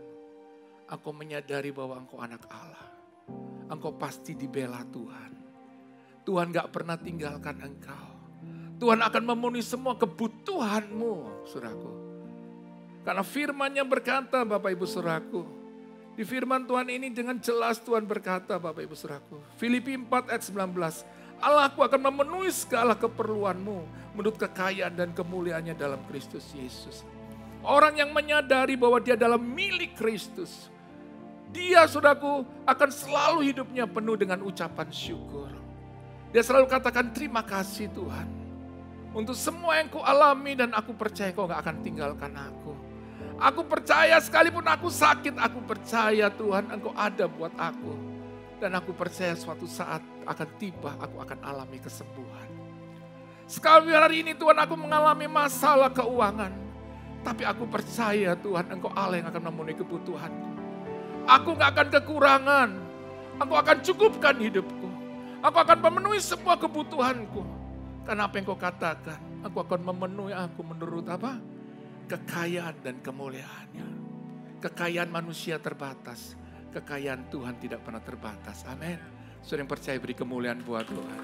Engkau menyadari bahwa engkau anak Allah. Engkau pasti dibela Tuhan. Tuhan gak pernah tinggalkan engkau. Tuhan akan memenuhi semua kebutuhanmu, saudaraku. Karena firman-Nya berkata, Bapak Ibu saudaraku. Di firman Tuhan ini dengan jelas Tuhan berkata, Bapak Ibu saudaraku. Filipi 4 ayat 19. Allahku akan memenuhi segala keperluanmu menurut kekayaan dan kemuliaannya dalam Kristus Yesus. Orang yang menyadari bahwa dia adalah milik Kristus. Dia, saudaraku, akan selalu hidupnya penuh dengan ucapan syukur. Dia selalu katakan terima kasih Tuhan. Untuk semua yang ku alami dan aku percaya kau gak akan tinggalkan aku. Aku percaya sekalipun aku sakit, aku percaya Tuhan engkau ada buat aku. Dan aku percaya suatu saat akan tiba, aku akan alami kesembuhan. Sekali hari ini Tuhan aku mengalami masalah keuangan. Tapi aku percaya Tuhan engkau Allah yang akan memenuhi kebutuhanku. Aku gak akan kekurangan. Engkau akan cukupkan hidupku. Aku akan memenuhi semua kebutuhanku. Karena apa yang kau katakan, aku akan memenuhi aku menurut apa? Kekayaan dan kemuliaannya. Kekayaan manusia terbatas. Kekayaan Tuhan tidak pernah terbatas. Amin. Saudara yang percaya beri kemuliaan buat Tuhan.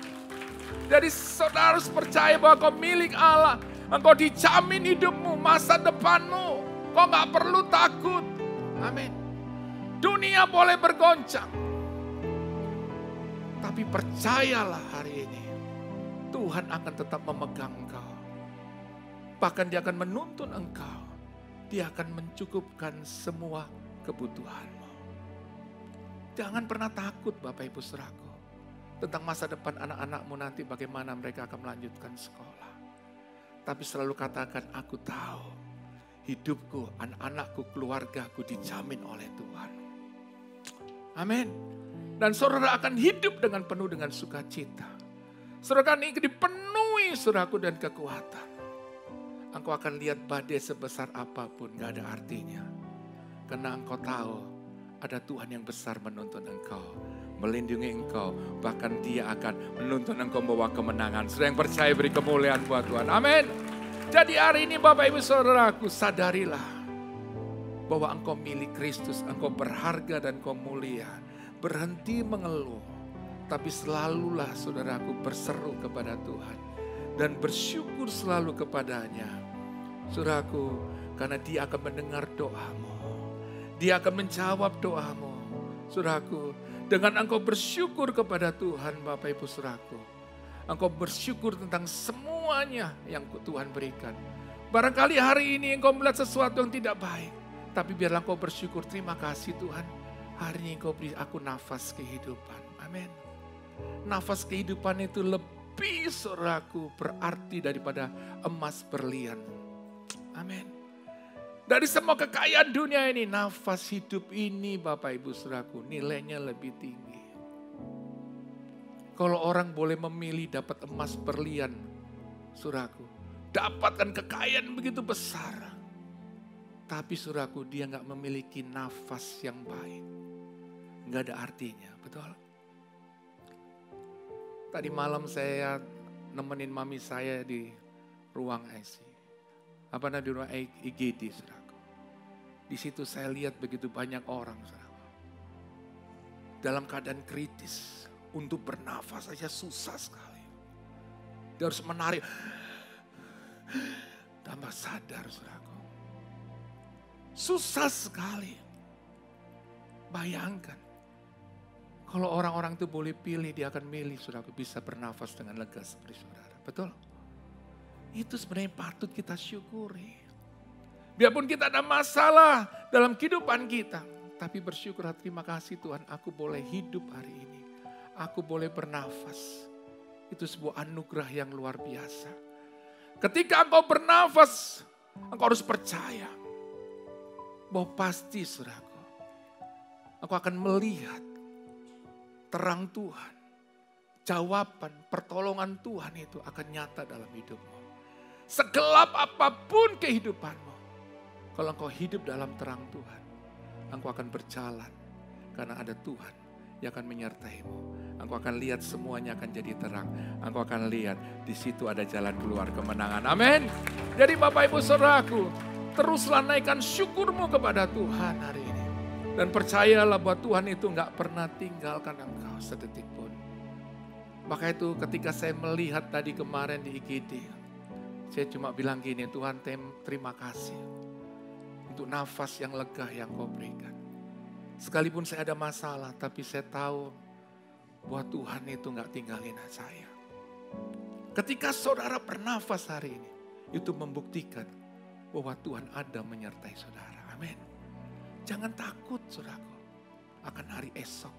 Jadi saudara harus percaya bahwa kau milik Allah. Engkau dijamin hidupmu, masa depanmu. Kau gak perlu takut. Amin. Dunia boleh bergoncang. Tapi percayalah hari ini, Tuhan akan tetap memegang engkau. Bahkan dia akan menuntun engkau. Dia akan mencukupkan semua kebutuhanmu. Jangan pernah takut Bapak Ibu saudaraku. Tentang masa depan anak-anakmu nanti bagaimana mereka akan melanjutkan sekolah. Tapi selalu katakan aku tahu. Hidupku, anak-anakku, keluargaku dijamin oleh Tuhan. Amin. Dan saudara akan hidup dengan penuh dengan sukacita. Saudara akan dipenuhi saudaraku dan kekuatan. Engkau akan lihat badai sebesar apapun gak ada artinya. Karena engkau tahu ada Tuhan yang besar menuntun engkau. Melindungi engkau. Bahkan dia akan menuntun engkau membawa kemenangan. Saudara yang percaya beri kemuliaan buat Tuhan. Amin. Jadi hari ini Bapak Ibu Saudaraku sadarilah. bahwa engkau milik Kristus, engkau berharga dan engkau mulia. Berhenti mengeluh, tapi selalulah saudaraku berseru kepada Tuhan dan bersyukur selalu kepadanya. Saudaraku, karena Dia akan mendengar doamu. Dia akan menjawab doamu. Saudaraku, dengan engkau bersyukur kepada Tuhan, Bapak Ibu saudaraku, engkau bersyukur tentang semuanya yang Tuhan berikan. Barangkali hari ini engkau melihat sesuatu yang tidak baik, tapi biarlah engkau bersyukur, terima kasih Tuhan. Hari ini engkau beri aku nafas kehidupan. Amin. Nafas kehidupan itu lebih saudaraku berarti daripada emas berlian. Amin. Dari semua kekayaan dunia ini, nafas hidup ini Bapak Ibu saudaraku nilainya lebih tinggi. Kalau orang boleh memilih dapat emas berlian, saudaraku, dapatkan kekayaan begitu besar. Tapi saudaraku, dia gak memiliki nafas yang baik. Gak ada artinya, betul? Tadi malam saya nemenin mami saya di ruang IC. Di ruang IGD, saudaraku. Di situ saya lihat begitu banyak orang, saudaraku. Dalam keadaan kritis, untuk bernafas saja susah sekali. Dia harus menarik. Tambah sadar, saudaraku. Susah sekali. Bayangkan. Kalau orang-orang itu boleh pilih, dia akan milih, saudaraku, bisa bernafas dengan lega seperti saudara. Betul? Itu sebenarnya patut kita syukuri. Biarpun kita ada masalah dalam kehidupan kita, tapi bersyukur, terima kasih Tuhan, aku boleh hidup hari ini. Aku boleh bernafas. Itu sebuah anugerah yang luar biasa. Ketika engkau bernafas, engkau harus percaya bahwa pasti, saudaraku, engkau akan melihat terang Tuhan. Jawaban, pertolongan Tuhan itu akan nyata dalam hidupmu. Segelap apapun kehidupanmu, kalau engkau hidup dalam terang Tuhan, engkau akan berjalan karena ada Tuhan yang akan menyertaimu. Engkau akan lihat semuanya akan jadi terang. Engkau akan lihat di situ ada jalan keluar kemenangan. Amin. Jadi Bapak Ibu saudaraku, teruslah naikkan syukurmu kepada Tuhan hari ini. Dan percayalah bahwa Tuhan itu gak pernah tinggalkan engkau sedetik pun. Maka itu ketika saya melihat tadi kemarin di IGD, saya cuma bilang gini, Tuhan terima kasih untuk nafas yang lega yang kau berikan. Sekalipun saya ada masalah, tapi saya tahu bahwa Tuhan itu gak tinggalin saya. Ketika saudara bernafas hari ini, itu membuktikan bahwa Tuhan ada menyertai saudara. Amin. Jangan takut saudaraku akan hari esok.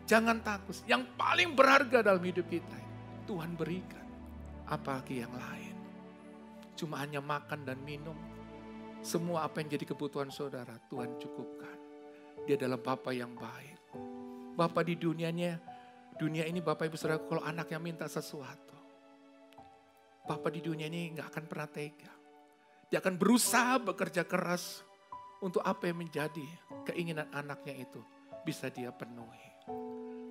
Jangan takut, yang paling berharga dalam hidup kita Tuhan berikan. Apalagi yang lain. Cuma hanya makan dan minum. Semua apa yang jadi kebutuhan saudara, Tuhan cukupkan. Dia adalah Bapa yang baik. Bapa di dunia ini Bapak Ibu saudara, kalau anaknya minta sesuatu, Bapa di dunia ini gak akan pernah tega. Dia akan berusaha bekerja keras untuk apa yang menjadi keinginan anaknya itu bisa dia penuhi.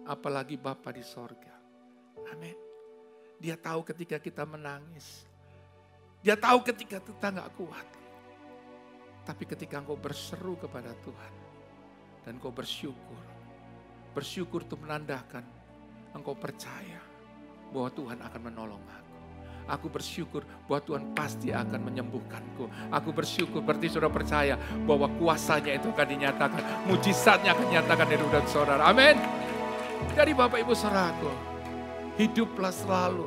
Apalagi Bapa di sorga. Amin. Dia tahu ketika kita menangis. Dia tahu ketika kita gak kuat. Tapi ketika engkau berseru kepada Tuhan. Dan engkau bersyukur. Bersyukur itu menandakan engkau percaya bahwa Tuhan akan menolong aku. Aku bersyukur bahwa Tuhan pasti akan menyembuhkanku. Aku bersyukur berarti saudara percaya bahwa kuasanya itu akan dinyatakan. Mujizatnya akan dinyatakan di hidup saudara. Amin. Jadi Bapak Ibu saudaraku, hiduplah selalu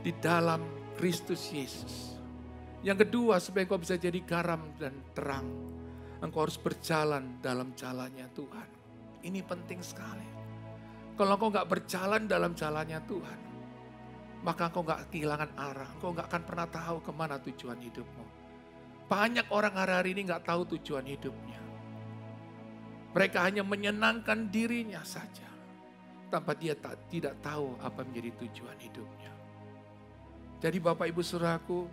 di dalam Kristus Yesus. Yang kedua, supaya engkau bisa jadi garam dan terang, engkau harus berjalan dalam jalannya Tuhan. Ini penting sekali. Kalau engkau gak berjalan dalam jalannya Tuhan, maka engkau gak kehilangan arah. Engkau gak akan pernah tahu kemana tujuan hidupmu. Banyak orang hari-hari ini gak tahu tujuan hidupnya. Mereka hanya menyenangkan dirinya saja. Tanpa dia tidak tahu apa menjadi tujuan hidupnya. Jadi Bapak Ibu saudaraku,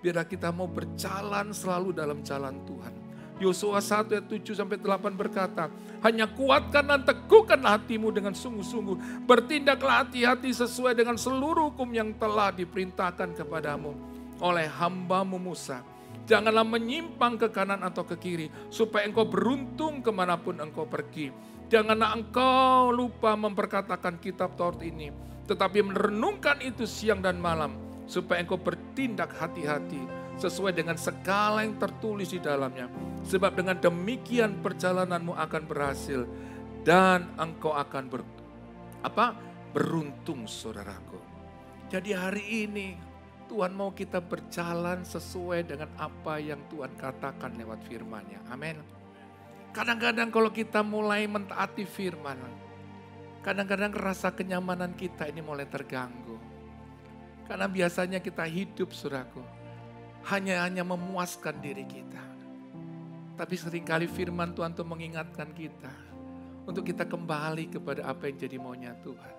biarlah kita mau berjalan selalu dalam jalan Tuhan. Yosua 1 ayat 7-8 berkata, hanya kuatkan dan teguhkanlah hatimu dengan sungguh-sungguh. Bertindaklah hati-hati sesuai dengan seluruh hukum yang telah diperintahkan kepadamu oleh hambamu Musa. Janganlah menyimpang ke kanan atau ke kiri, supaya engkau beruntung kemanapun engkau pergi. Janganlah engkau lupa memperkatakan kitab Taurat ini, tetapi merenungkan itu siang dan malam, supaya engkau bertindak hati-hati sesuai dengan segala yang tertulis di dalamnya. Sebab dengan demikian perjalananmu akan berhasil dan engkau akan beruntung, saudaraku. Jadi hari ini Tuhan mau kita berjalan sesuai dengan apa yang Tuhan katakan lewat firman-Nya. Amin. Kadang-kadang kalau kita mulai mentaati firman, kadang-kadang rasa kenyamanan kita ini mulai terganggu. Karena biasanya kita hidup, saudaraku, hanya memuaskan diri kita. Tapi seringkali firman Tuhan itu mengingatkan kita untuk kita kembali kepada apa yang jadi maunya Tuhan.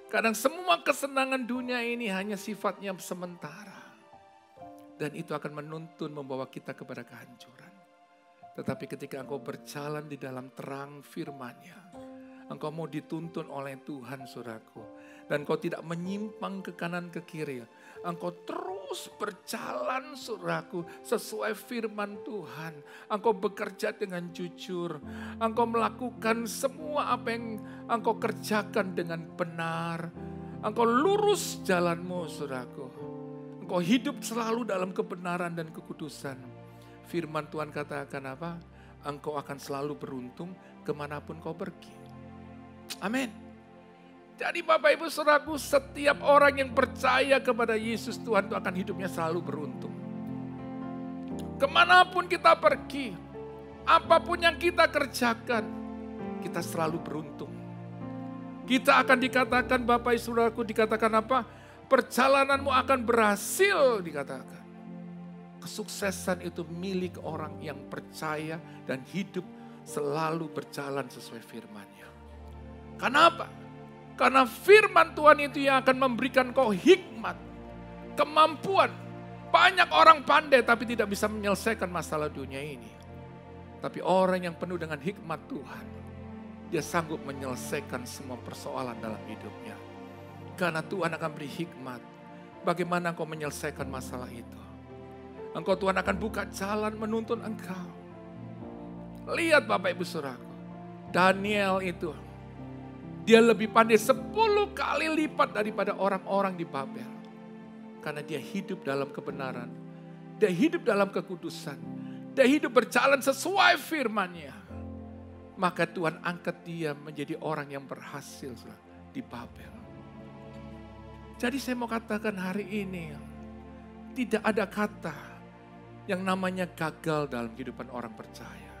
Kadang semua kesenangan dunia ini hanya sifatnya sementara. Dan itu akan menuntun membawa kita kepada kehancuran. Tetapi ketika engkau berjalan di dalam terang firman-Nya, engkau mau dituntun oleh Tuhan, saudaraku. Dan engkau tidak menyimpang ke kanan ke kiri. Engkau terus berjalan, saudaraku, sesuai firman Tuhan. Engkau bekerja dengan jujur. Engkau melakukan semua apa yang engkau kerjakan dengan benar. Engkau lurus jalanmu, saudaraku. Engkau hidup selalu dalam kebenaran dan kekudusan. Firman Tuhan katakan apa? Engkau akan selalu beruntung kemanapun kau pergi. Amin. Jadi Bapak Ibu Saudaraku, setiap orang yang percaya kepada Yesus, Tuhan itu akan hidupnya selalu beruntung. Kemanapun kita pergi, apapun yang kita kerjakan, kita selalu beruntung. Kita akan dikatakan, Bapak Ibu Saudaraku, dikatakan apa? Perjalananmu akan berhasil, dikatakan. Kesuksesan itu milik orang yang percaya dan hidup selalu berjalan sesuai firman-Nya. Kenapa? Karena firman Tuhan itu yang akan memberikan kau hikmat, kemampuan. Banyak orang pandai tapi tidak bisa menyelesaikan masalah dunia ini. Tapi orang yang penuh dengan hikmat Tuhan, dia sanggup menyelesaikan semua persoalan dalam hidupnya. Karena Tuhan akan beri hikmat, bagaimana engkau menyelesaikan masalah itu. Engkau Tuhan akan buka jalan menuntun engkau. Lihat Bapak Ibu Saudaraku, Daniel itu, dia lebih pandai 10 kali lipat daripada orang-orang di Babel. Karena dia hidup dalam kebenaran. Dia hidup dalam kekudusan. Dia hidup berjalan sesuai firman-Nya. Maka Tuhan angkat dia menjadi orang yang berhasil di Babel. Jadi saya mau katakan hari ini, tidak ada kata yang namanya gagal dalam kehidupan orang percaya.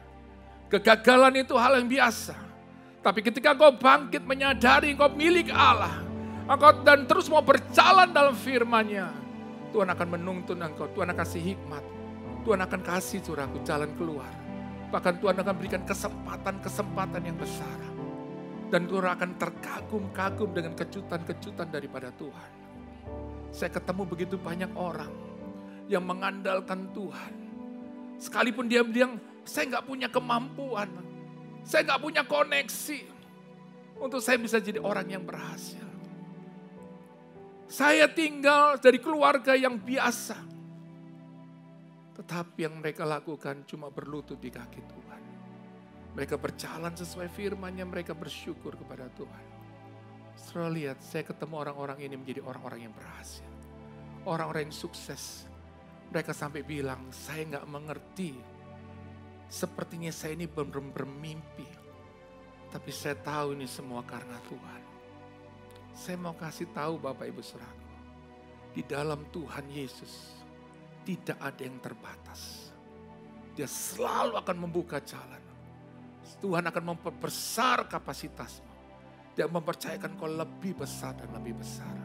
Kegagalan itu hal yang biasa. Tapi ketika engkau bangkit menyadari engkau milik Allah, engkau dan terus mau berjalan dalam firman-Nya, Tuhan akan menuntun engkau, Tuhan akan kasih hikmat, Tuhan akan kasih saudaraku jalan keluar. Bahkan Tuhan akan berikan kesempatan-kesempatan yang besar. Dan Tuhan akan terkagum-kagum dengan kejutan-kejutan daripada Tuhan. Saya ketemu begitu banyak orang yang mengandalkan Tuhan. Sekalipun dia bilang, saya nggak punya kemampuan. Saya nggak punya koneksi untuk saya bisa jadi orang yang berhasil. Saya tinggal dari keluarga yang biasa. Tetapi yang mereka lakukan cuma berlutut di kaki Tuhan. Mereka berjalan sesuai firman-Nya, mereka bersyukur kepada Tuhan. Setelah lihat, saya ketemu orang-orang ini menjadi orang-orang yang berhasil. Orang-orang yang sukses. Mereka sampai bilang, saya nggak mengerti. Sepertinya saya ini bermimpi. Tapi saya tahu ini semua karena Tuhan. Saya mau kasih tahu Bapak Ibu Saudaraku. Di dalam Tuhan Yesus tidak ada yang terbatas. Dia selalu akan membuka jalan. Tuhan akan memperbesar kapasitasmu. Dia mempercayakan kau lebih besar dan lebih besar.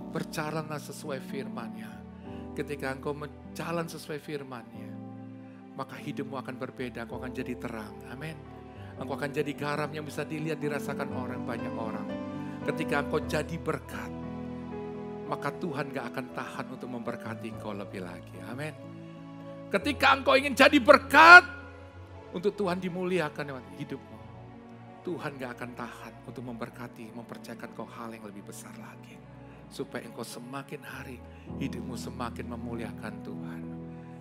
Berjalanlah sesuai firman-Nya. Ketika engkau berjalan sesuai firman-Nya, maka hidupmu akan berbeda, engkau akan jadi terang. Amin. Engkau akan jadi garam yang bisa dilihat, dirasakan orang banyak orang. Ketika engkau jadi berkat, maka Tuhan gak akan tahan untuk memberkati engkau lebih lagi. Amin. Ketika engkau ingin jadi berkat, untuk Tuhan dimuliakan lewat hidupmu, Tuhan gak akan tahan untuk memberkati, mempercayakan kau hal yang lebih besar lagi. Supaya engkau semakin hari, hidupmu semakin memuliakan Tuhan.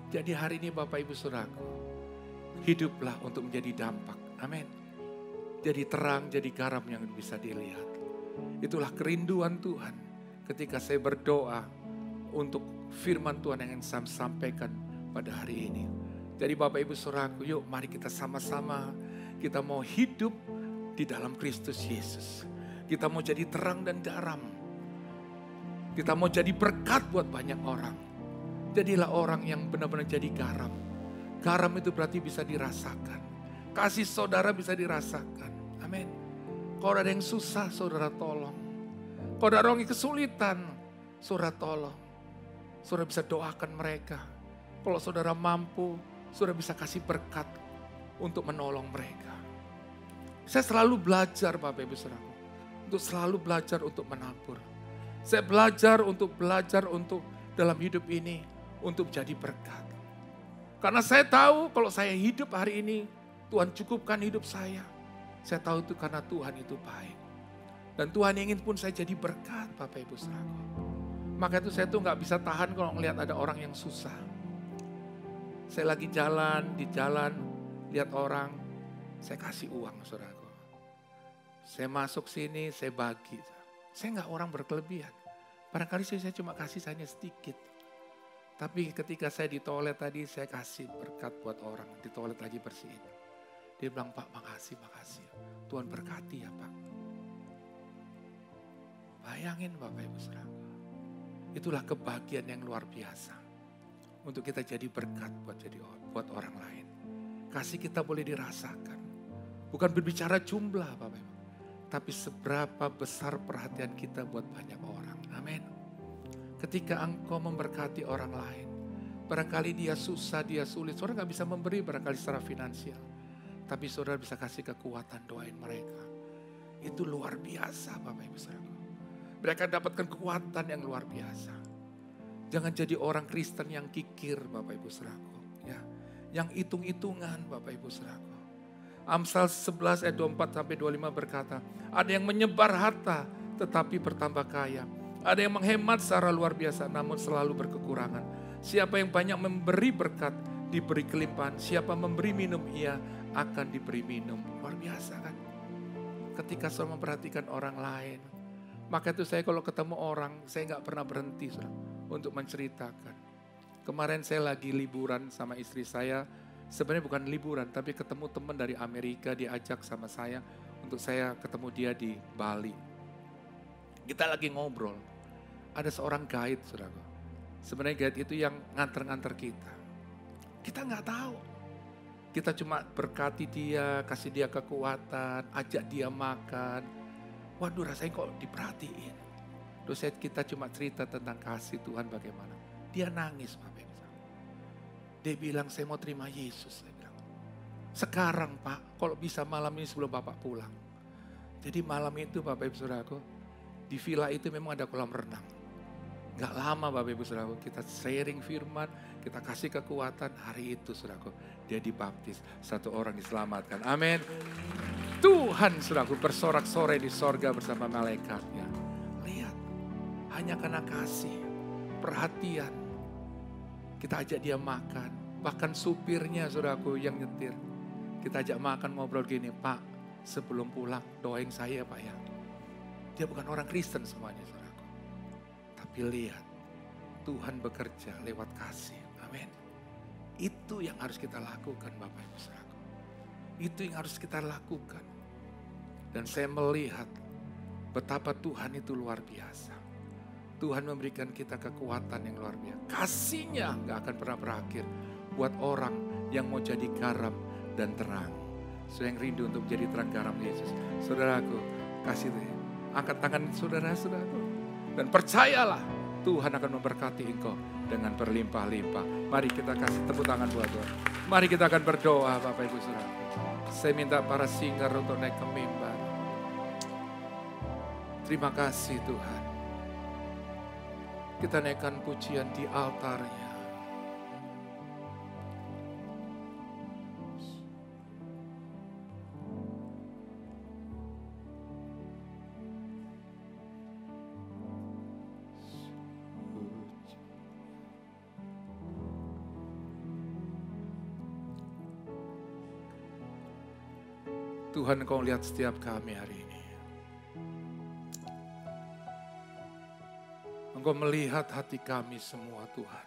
Jadi hari ini Bapak Ibu Saudaraku, hiduplah untuk menjadi dampak. Amin. Jadi terang, jadi garam yang bisa dilihat. Itulah kerinduan Tuhan ketika saya berdoa untuk firman Tuhan yang saya sampaikan pada hari ini. Jadi Bapak Ibu Saudaraku, yuk mari kita sama-sama, kita mau hidup di dalam Kristus Yesus. Kita mau jadi terang dan garam. Kita mau jadi berkat buat banyak orang. Jadilah orang yang benar-benar jadi garam. Garam itu berarti bisa dirasakan. Kasih saudara bisa dirasakan. Amin. Kalau ada yang susah, saudara tolong. Kalau ada orang yang kesulitan, saudara tolong. Saudara bisa doakan mereka. Kalau saudara mampu, saudara bisa kasih berkat untuk menolong mereka. Saya selalu belajar Bapak Ibu Saudara. Untuk selalu belajar untuk menabur. Saya belajar untuk dalam hidup ini untuk jadi berkat. Karena saya tahu kalau saya hidup hari ini, Tuhan cukupkan hidup saya. Saya tahu itu karena Tuhan itu baik. Dan Tuhan ingin pun saya jadi berkat Bapak Ibu Saudara. Maka itu saya tuh gak bisa tahan kalau ngelihat ada orang yang susah. Saya lagi di jalan, lihat orang, saya kasih uang saudaraku. Saya masuk sini, saya bagi. Saya gak orang berkelebihan. Barangkali saya cuma kasih hanya sedikit. Tapi ketika saya di toilet tadi, saya kasih berkat buat orang. Di toilet lagi bersihin. Dia bilang, Pak makasih. Tuhan berkati ya Pak. Bayangin Bapak Ibu Saudara. Itulah kebahagiaan yang luar biasa. Untuk kita jadi berkat buat orang lain. Kasih kita boleh dirasakan. Bukan berbicara jumlah Bapak Ibu. Tapi seberapa besar perhatian kita buat banyak orang. Amin. Ketika engkau memberkati orang lain. Barangkali dia susah, dia sulit. Saudara gak bisa memberi barangkali secara finansial. Tapi saudara bisa kasih kekuatan, doain mereka. Itu luar biasa Bapak Ibu Saudara. Mereka dapatkan kekuatan yang luar biasa. Jangan jadi orang Kristen yang kikir Bapak Ibu Saudara. Ya, yang hitung-hitungan Bapak Ibu Saudara. Amsal 11 ayat 24 sampai 25 berkata, ada yang menyebar harta tetapi bertambah kaya. Ada yang menghemat secara luar biasa namun selalu berkekurangan. Siapa yang banyak memberi berkat diberi kelimpahan. Siapa memberi minum ia akan diberi minum. Luar biasa kan? Ketika saya memperhatikan orang lain. Maka itu saya kalau ketemu orang saya gak pernah berhenti untuk menceritakan. Kemarin saya lagi liburan sama istri saya. Sebenarnya bukan liburan, tapi ketemu teman dari Amerika, diajak sama saya untuk saya ketemu dia di Bali. Kita lagi ngobrol, ada seorang guide, saudara. Sebenarnya guide itu yang nganter-nganter kita. Kita nggak tahu, kita cuma berkati dia, kasih dia kekuatan, ajak dia makan. Waduh rasanya kok diperhatiin. Terus kita cuma cerita tentang kasih Tuhan bagaimana. Dia nangis Bapak. Dia bilang saya mau terima Yesus. Saya bilang, sekarang Pak, kalau bisa malam ini sebelum Bapak pulang. Jadi malam itu Bapak Ibu Saudaraku, di villa itu memang ada kolam renang. Gak lama Bapak Ibu Saudaraku, kita sharing firman, kita kasih kekuatan. Hari itu Saudaraku, dia dibaptis, satu orang diselamatkan. Amin. Tuhan Saudaraku bersorak-sorai di sorga bersama malaikatnya. Lihat, hanya karena kasih, perhatian. Kita ajak dia makan. Bahkan supirnya saudaraku yang nyetir. Kita ajak makan ngobrol gini. Pak sebelum pulang doain saya Pak ya. Dia bukan orang Kristen semuanya saudaraku. Tapi lihat. Tuhan bekerja lewat kasih. Amin. Itu yang harus kita lakukan Bapak Ibu saudaraku. Itu yang harus kita lakukan. Dan saya melihat. Betapa Tuhan itu luar biasa. Tuhan memberikan kita kekuatan yang luar biasa. Kasihnya gak akan pernah berakhir. Buat orang yang mau jadi garam dan terang. Saya yang rindu untuk menjadi terang garam Yesus. Saudaraku, kasih angkat tangan saudara-saudaraku. Dan percayalah Tuhan akan memberkati engkau dengan berlimpah-limpah. Mari kita kasih tepuk tangan buat Tuhan. Mari kita akan berdoa Bapak Ibu Saudara. Saya minta para singer untuk naik ke mimbar. Terima kasih Tuhan. Kita naikkan pujian di altarnya. Tuhan, Engkau lihat setiap kami hari ini. Engkau melihat hati kami semua, Tuhan.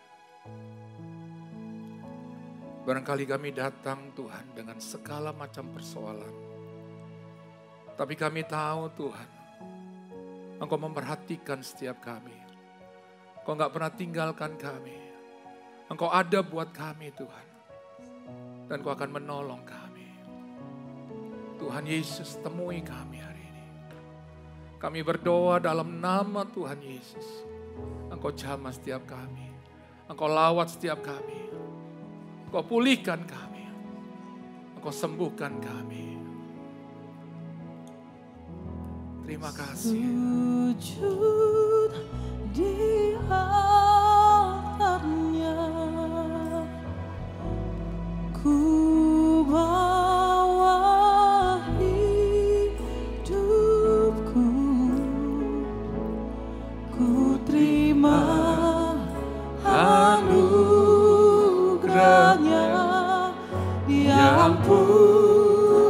Barangkali kami datang, Tuhan, dengan segala macam persoalan. Tapi kami tahu, Tuhan, Engkau memperhatikan setiap kami. Engkau gak pernah tinggalkan kami. Engkau ada buat kami, Tuhan. Dan Engkau akan menolong kami. Tuhan Yesus, temui kami hari ini. Kami berdoa dalam nama Tuhan Yesus. Engkau jamah setiap kami. Engkau lawat setiap kami. Engkau pulihkan kami. Engkau sembuhkan kami. Terima kasih. Sujud di altarnya, ku bawa hidupku, ku terima anugerahnya, Dia ampuniku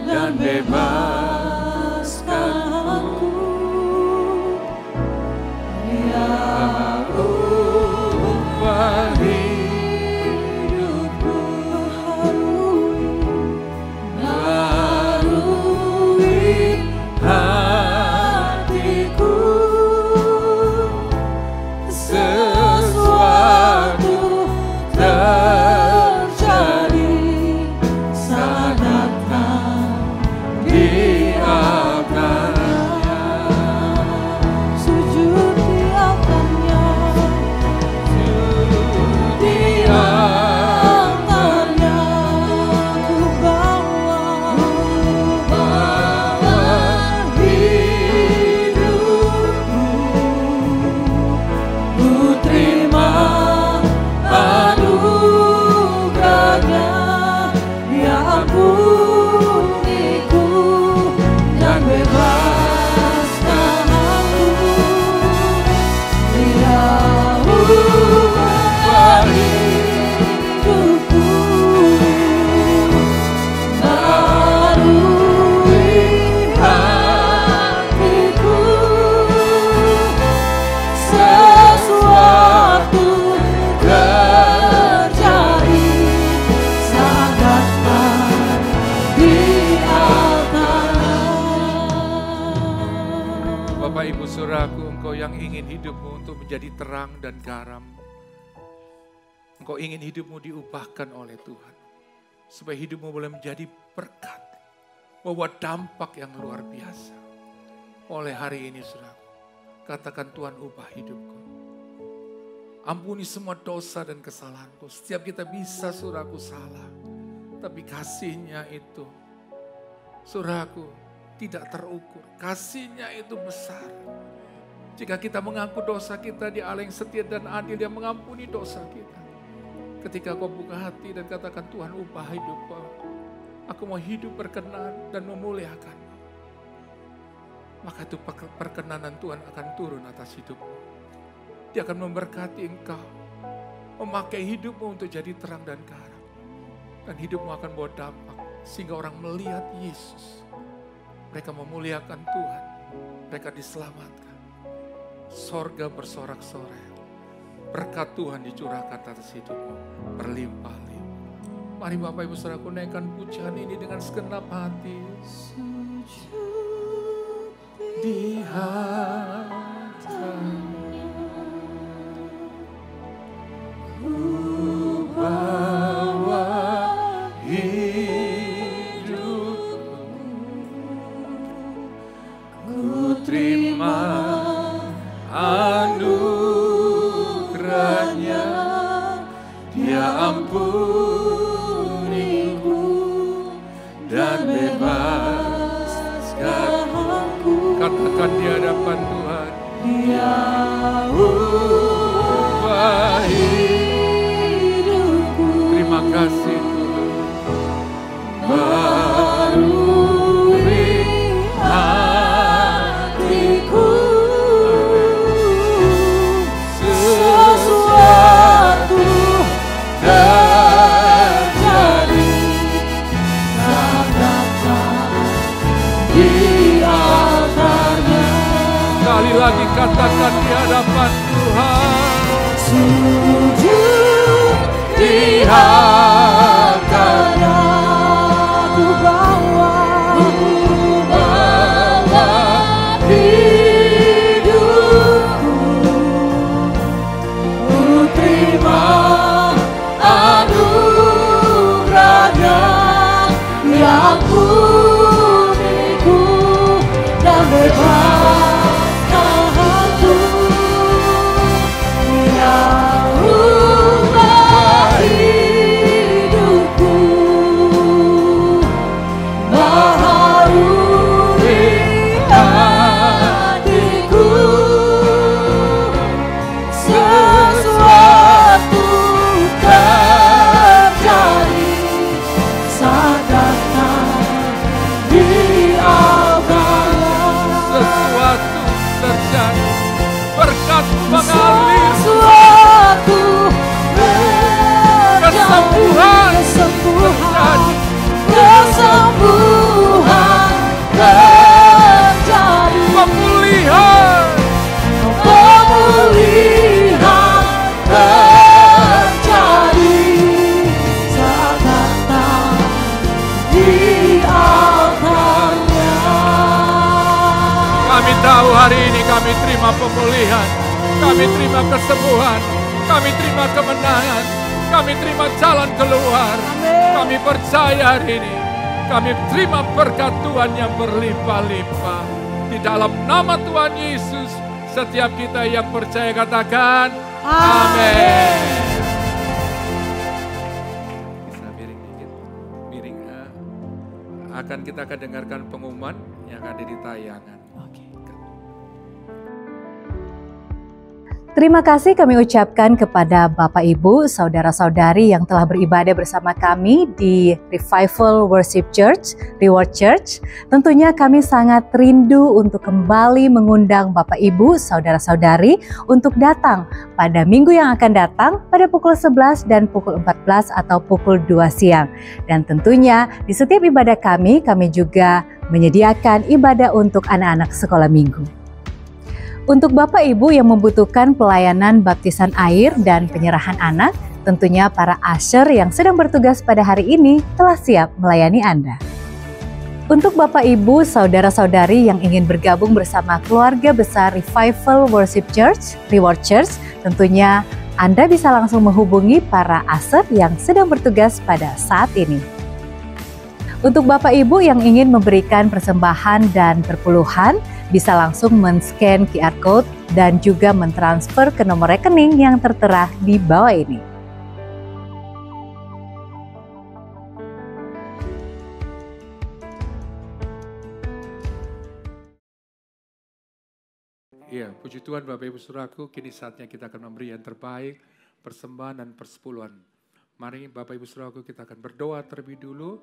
dan bebaskan aku. Dia ubah hidupku, barui hatiku, sesuatu terjadi saat datang di altarnya. Sujud di altarnya, di altarnya, ku bawa hidupku, ku terima anugerahnya, Dia ampuniku dan bebaskan aku. Dia ubah hidupku, barui hatiku, sesuatu terjadi saat datang di altarnya. Bapak Ibu Saudaraku, Engkau yang ingin hidupmu untuk menjadi terang dan garam. Engkau ingin hidupmu diubahkan oleh Tuhan. Supaya hidupmu boleh menjadi berkat. Membawa dampak yang luar biasa. Oleh hari ini Saudaraku, katakan Tuhan ubah hidupku. Ampuni semua dosa dan kesalahanku. Setiap kita bisa Saudaraku salah. Tapi kasih-Nya itu, Saudaraku, tidak terukur. Kasih-Nya itu besar. Jika kita mengaku dosa kita, Dia Allah yang setia dan adil, Dia mengampuni dosa kita. Ketika kau buka hati dan katakan, Tuhan ubah hidupku. Aku mau hidup berkenan dan memuliakan. Maka itu perkenanan Tuhan akan turun atas hidupmu. Dia akan memberkati engkau. Memakai hidupmu untuk jadi terang dan garam. Dan hidupmu akan bawa dampak. Sehingga orang melihat Yesus. Mereka memuliakan Tuhan. Mereka diselamatkan. Sorga bersorak-sorai. Berkat Tuhan dicurahkan atas hidupmu. Berlimpah-limpah. Mari Bapak Ibu Saudaraku naikkan pujian ini dengan segenap hati. Sujud Di hatinya ku bawa hidupku, ku terima anugerahnya, Dia ampuniku dan bebaskan aku. Katakan di hadapan Tuhan, Dia ubah hidupku, terima kasih Tuhan. barui hatiku, sesuatu terjadi lihat karena ku bawa hidupku, ku terima anugerahnya yang uniku dan bebaskan aku yang ubah hidupku, baharui hatiku, sesuatu terjadi saat datang di awalnya. Sesuatu terjadi, berkat mengalir, Sesuatu kesembuhan terjadi, kesembuhan terjadi, pemulihan, pemulihan terjadi saat datang di altarnya. kami tahu hari ini kami terima pemulihan, kami terima kesembuhan, kami terima kemenangan, kami terima jalan keluar. Kami percaya hari ini, kami terima berkat Tuhan yang berlimpah-limpah. Di dalam nama Tuhan Yesus, setiap kita yang percaya katakan, amin. Bisa miring dikit, miring. Kita akan dengarkan pengumuman yang ada di tayangan. Terima kasih kami ucapkan kepada Bapak Ibu, Saudara-saudari yang telah beribadah bersama kami di Revival Worship Church, Reward Church. Tentunya kami sangat rindu untuk kembali mengundang Bapak Ibu, Saudara-saudari untuk datang pada minggu yang akan datang pada pukul 11 dan pukul 14 atau pukul 2 siang. Dan tentunya di setiap ibadah kami juga menyediakan ibadah untuk anak-anak sekolah minggu. Untuk Bapak Ibu yang membutuhkan pelayanan baptisan air dan penyerahan anak, tentunya para usher yang sedang bertugas pada hari ini telah siap melayani Anda. Untuk Bapak Ibu, Saudara-saudari yang ingin bergabung bersama keluarga besar Revival Worship Church, Reward Church, tentunya Anda bisa langsung menghubungi para usher yang sedang bertugas pada saat ini. Untuk Bapak Ibu yang ingin memberikan persembahan dan perpuluhan, bisa langsung men-scan QR Code dan juga mentransfer ke nomor rekening yang tertera di bawah ini. Iya, puji Tuhan Bapak Ibu Saudaraku, kini saatnya kita akan memberi yang terbaik, persembahan dan persepuluhan. Mari Bapak Ibu Saudaraku, kita akan berdoa terlebih dulu,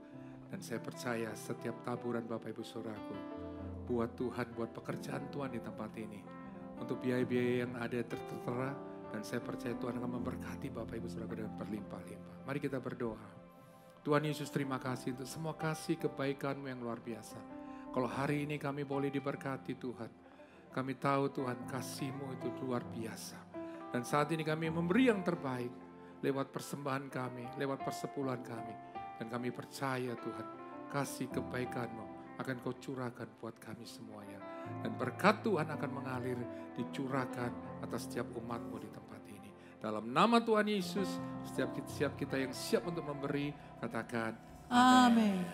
dan saya percaya setiap taburan Bapak Ibu Saudaraku buat Tuhan, buat pekerjaan Tuhan di tempat ini. Untuk biaya-biaya yang ada tertera, dan saya percaya Tuhan akan memberkati Bapak Ibu Saudara dengan berlimpah-limpah. Mari kita berdoa. Tuhan Yesus, terima kasih untuk semua kasih kebaikan-Mu yang luar biasa. Kalau hari ini kami boleh diberkati Tuhan, kami tahu Tuhan kasih-Mu itu luar biasa. Dan saat ini kami memberi yang terbaik lewat persembahan kami, lewat persepuluhan kami. Dan kami percaya Tuhan, kasih kebaikan-Mu akan Kau curahkan buat kami semuanya. Dan berkat Tuhan akan mengalir, dicurahkan atas setiap umat-Mu di tempat ini. Dalam nama Tuhan Yesus, setiap kita yang siap untuk memberi, katakan amin.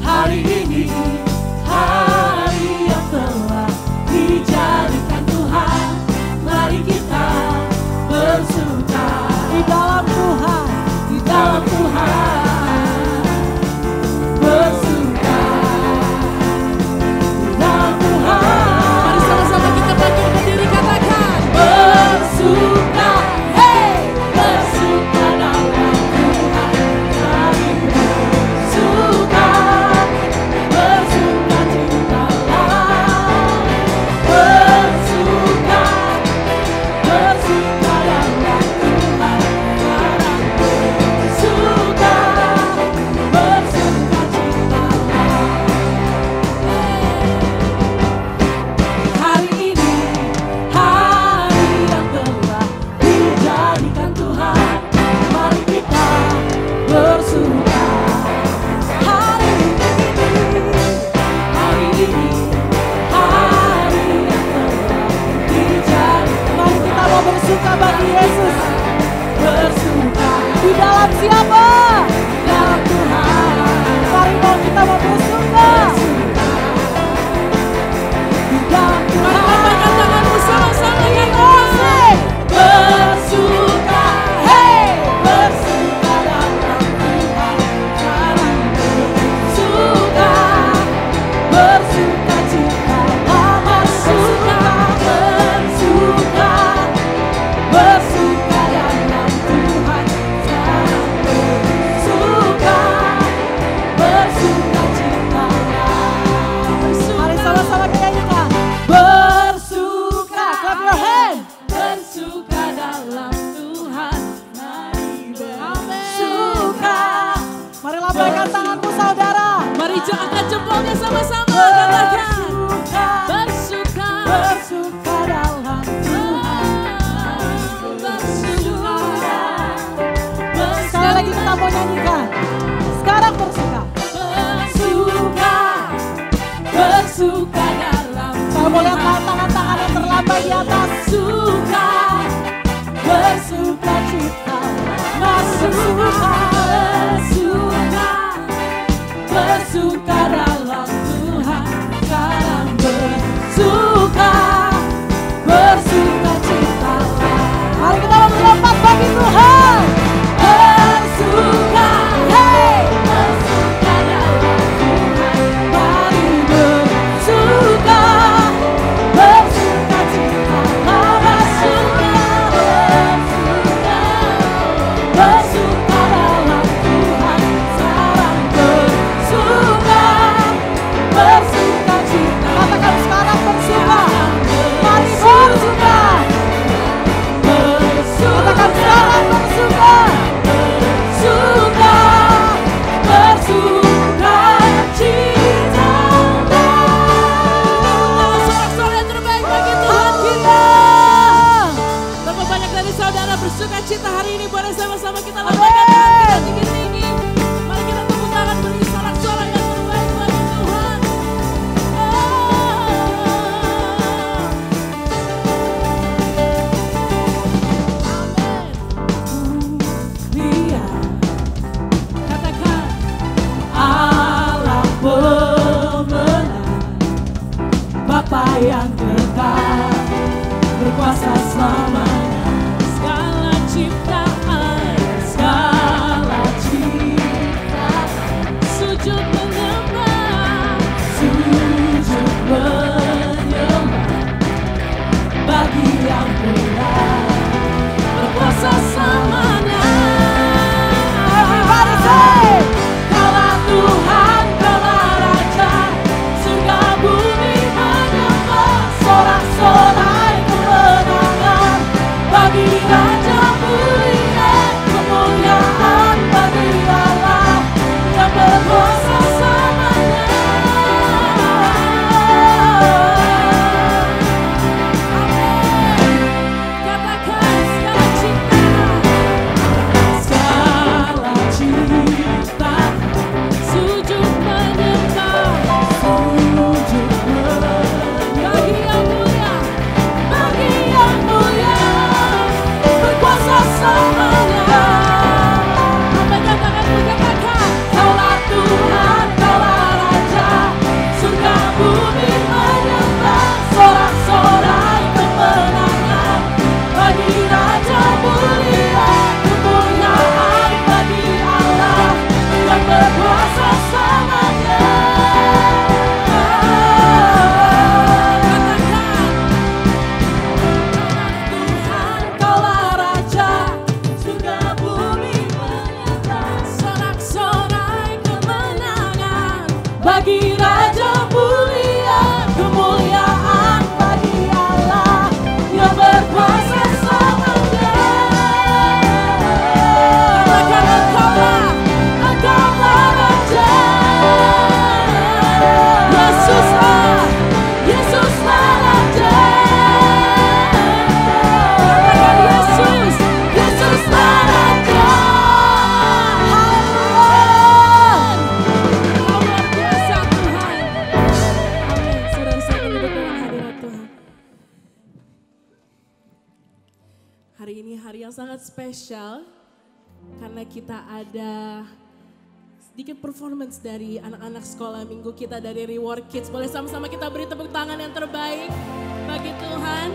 Hari ini dalam siapa? Dalam Tuhan. Mari mau kita mau bersuka. Di dalam Tuhan. Mari lambaikan tanganmu sama-sama yang asik. Bersuka, hey, bersuka dalam Tuhan. Jangan bersuka, bersuka cita, bersuka, bersuka, bersuka dalam Tuhan. Jangan bersuka, bersuka cita. Mari sama-sama kita nyanyikan. Bersuka, clap your hand. Bersuka dalam Tuhan. Mari bersuka. Mari lambaikan tanganmu saudara. Mari angkat jempolnya sama-sama. Katakan. Bersuka. Bersuka dalam Tuhan. Bersuka. Sekali lagi kita mau nyanyikan. Sekarang bersuka. Bersuka. Bersuka dalam Tuhan. Saya mau lihat tangan-tangan yang terlambai di atas. Suka. Bersuka cita. Bersuka. Bersuka. Bersuka dalam Tuhan. Sekarang bersuka. Bersuka cita. Mari kita melompat bagi Tuhan. Bersuka. Hey. Bersuka dalam Tuhan. Mari bersuka. Bersuka cita. Bersuka. Bersuka. Bersuka dalam Tuhan. Sekarang bersuka. Bersuka cita. Katakan sekarang bersuka. Mari bersuka. Katakan sekarang bersuka. Bersuka. Bersuka cita. Sorak-sorai yang terbaik bagi Tuhan kita. Berapa banyak dari saudara bersuka cita hari ini? Boleh sama-sama kita lambaikan tangan kita tinggi-tinggi. Mari kita tepuk tangan beri sorak-sorai yang terbaik bagi Tuhan. Lihat, katakan Allah pemenang, Bapa yang kekal, berkuasa selamanya. Segala ciptaan, segala ciptaan, sujud menyembah, sujud menyembah bagi yang benar, berkuasa selamanya. Everybody say, Kaulah Tuhan, Kaulah Raja, surga bumi menyembah, sorak-sorai kemenangan bagi Raja mulia, kemuliaan bagi Allah yang berkuasa selamanya. Katakan segala cipta, sujud menyembah, sujud menyembah bagi yang mulia, berkuasa selamanya. Lambaikan tanganmu, katakan, Kaulah Tuhan, Kaulah Raja, surga bumi menyembah, sorak-sorai kemenangan bagi Raja mulia, kemuliaan bagi Allah yang berkuasa selamanya. Katakan, Tuhan, Kaulah Raja, surga bumi menyembah, sorak-sorai kemenangan bagi Raja mulia, kemuliaan bagi Allah yang berkuasa selamanya. Katakan, Engkaulah Raja, Yesuslah Raja. Katakan, Yesuslah Raja. Haleluya. Luar biasa Tuhan. Amin. Saudara saya duduk dalam hadirat Tuhan. Hari ini hari yang sangat spesial. karena kita ada sedikit performance dari anak-anak sekolah minggu kita dari Reward Kids. Boleh sama-sama kita beri tepuk tangan yang terbaik bagi Tuhan.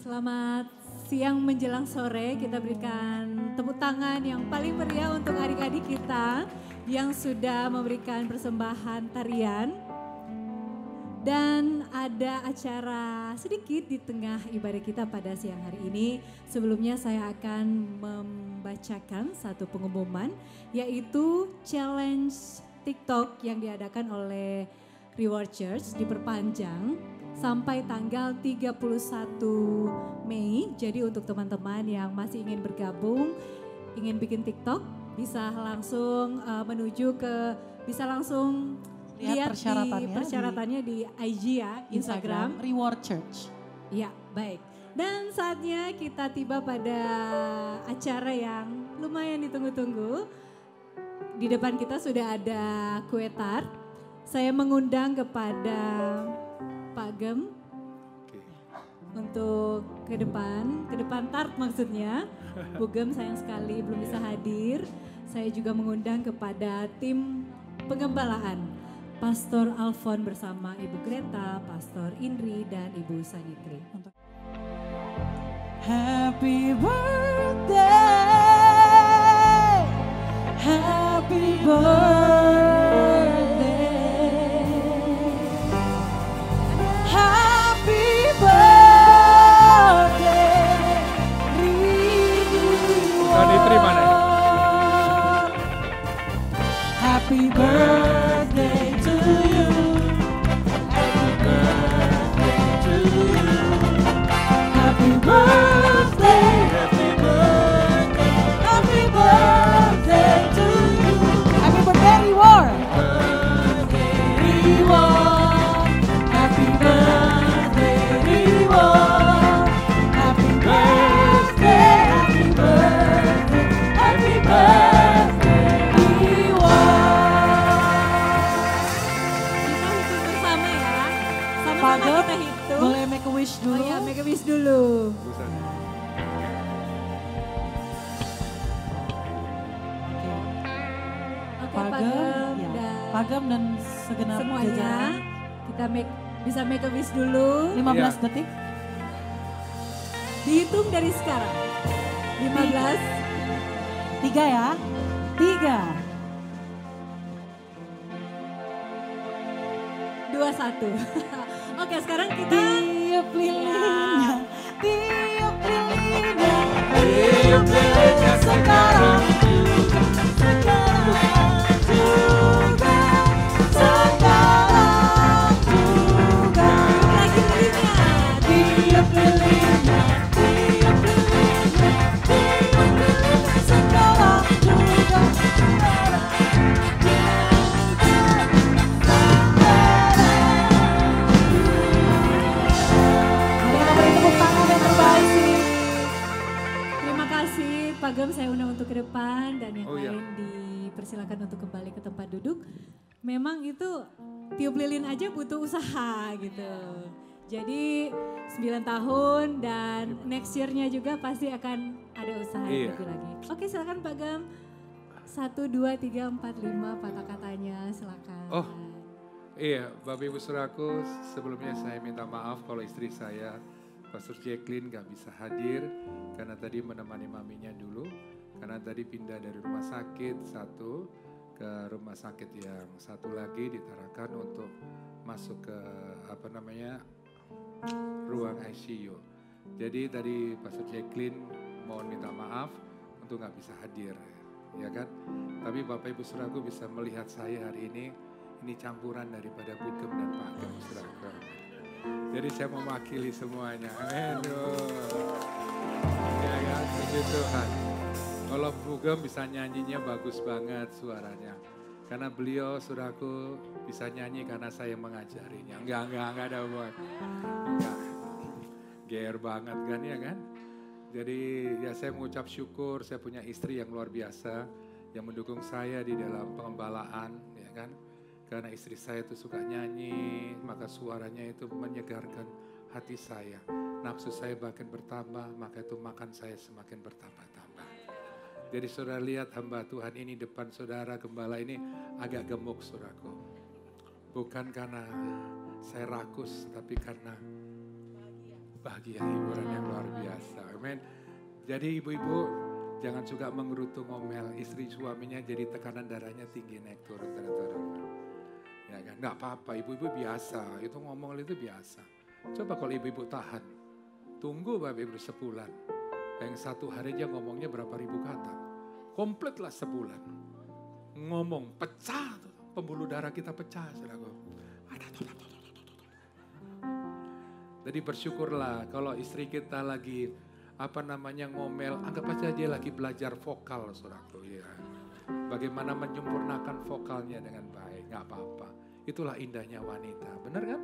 Selamat siang menjelang sore, kita berikan tepuk tangan yang paling meriah untuk adik-adik kita yang sudah memberikan persembahan tarian. Dan ada acara sedikit di tengah ibadah kita pada siang hari ini. Sebelumnya saya akan membacakan satu pengumuman, yaitu challenge TikTok yang diadakan oleh Reward Church diperpanjang sampai tanggal 31 Mei. Jadi untuk teman-teman yang masih ingin bergabung, ingin bikin TikTok, bisa langsung bisa langsung lihat persyaratannya di IG ya, Instagram Reward Church. Ya, baik. Dan saatnya kita tiba pada acara yang lumayan ditunggu-tunggu. Di depan kita sudah ada kue tart. Saya mengundang kepada Pak Gem untuk ke depan tart maksudnya. Bu Gem sayang sekali belum bisa hadir. Saya juga mengundang kepada tim pengembalaan, Pastor Alfon bersama Ibu Greta, Pastor Indri dan Ibu Sanitri. Happy birthday, Happy birthday. Happy birthday. Tadi terima nih. Happy birthday to you. Happy birthday to you. Happy birthday. Happy birthday. Happy birthday to you. Happy birthday reward. Reward. Happy birthday reward. Happy birthday. Happy birthday. Happy birthday Kita hitung bersama ya. Sama-sama Pagem, kita hitung. boleh make a wish Oh dulu? ya, make a wish dulu. Busan. Oke. Oke, Pagem, ya. dan Pagem dan segenap semuanya jajaran. kita bisa make a wish dulu. 15 Iya. detik. Dihitung dari sekarang. 15, 3 ya. 3. 2, 1. Oke, sekarang kita Tiup lilinnya, tiup lilinnya, tiup lilinnya sekarang. Sekarang juga, sekarang juga. lagi lilinnya. Tiup lilinnya, tiup lilinnya, tiup lilinnya sekarang juga, sekarang Terima kasih Pagem, saya undang untuk ke depan dan yang Oh, iya. lain dipersilakan untuk kembali ke tempat duduk. Memang itu tiup lilin aja butuh usaha gitu. Jadi 9 tahun dan next year-nya juga pasti akan ada usaha yang Iya. lebih lagi. Oke, silakan Pagem. 1, 2, 3, 4, 5 kata-katanya silakan. Oh. Iya, Bapak Ibu Saudaraku, sebelumnya saya minta maaf kalau istri saya, Pastor Jacqueline gak bisa hadir karena tadi menemani maminya dulu, karena tadi pindah dari rumah sakit satu ke rumah sakit yang satu lagi ditarakan untuk masuk ke ruang ICU. Jadi tadi Pastor Jacqueline mohon minta maaf untuk gak bisa hadir, ya kan? Tapi Bapak Ibu Saudaraku bisa melihat saya hari ini campuran daripada Bugem dan Pagem, saudara. Jadi saya mewakili semuanya. Amin. Ya kan, puji Tuhan. Kalau Bugem bisa nyanyinya bagus banget suaranya. Karena beliau, saudaraku, bisa nyanyi karena saya mengajarinya. Enggak ada hubungan. Enggak. GR banget kan ya kan. Jadi ya saya mengucap syukur, saya punya istri yang luar biasa. Yang mendukung saya di dalam pengembalaan, ya kan. Karena istri saya itu suka nyanyi, maka suaranya itu menyegarkan hati saya. Nafsu saya makin bertambah, maka itu makan saya semakin bertambah-tambah. Jadi saudara lihat hamba Tuhan ini depan saudara gembala ini agak gemuk saudaraku. Bukan karena saya rakus, tapi karena bahagia hiburan yang luar biasa. Amin. Jadi ibu-ibu jangan suka menggerutu ngomel. Istri suaminya jadi tekanan darahnya tinggi naik turun. Ya kan, nggak apa-apa, ibu-ibu biasa, itu ngomong itu biasa. Coba kalau ibu-ibu tahan, tunggu Bapak Ibu sebulan. Yang satu hari aja ngomongnya berapa ribu kata. Komplit lah sebulan. Ngomong, pecah, pembuluh darah kita pecah. Saudaraku. Jadi bersyukurlah kalau istri kita lagi ngomel, anggap aja dia lagi belajar vokal saudaraku. Ya. Bagaimana menyempurnakan vokalnya dengan baik, nggak apa-apa. Itulah indahnya wanita, benar kan?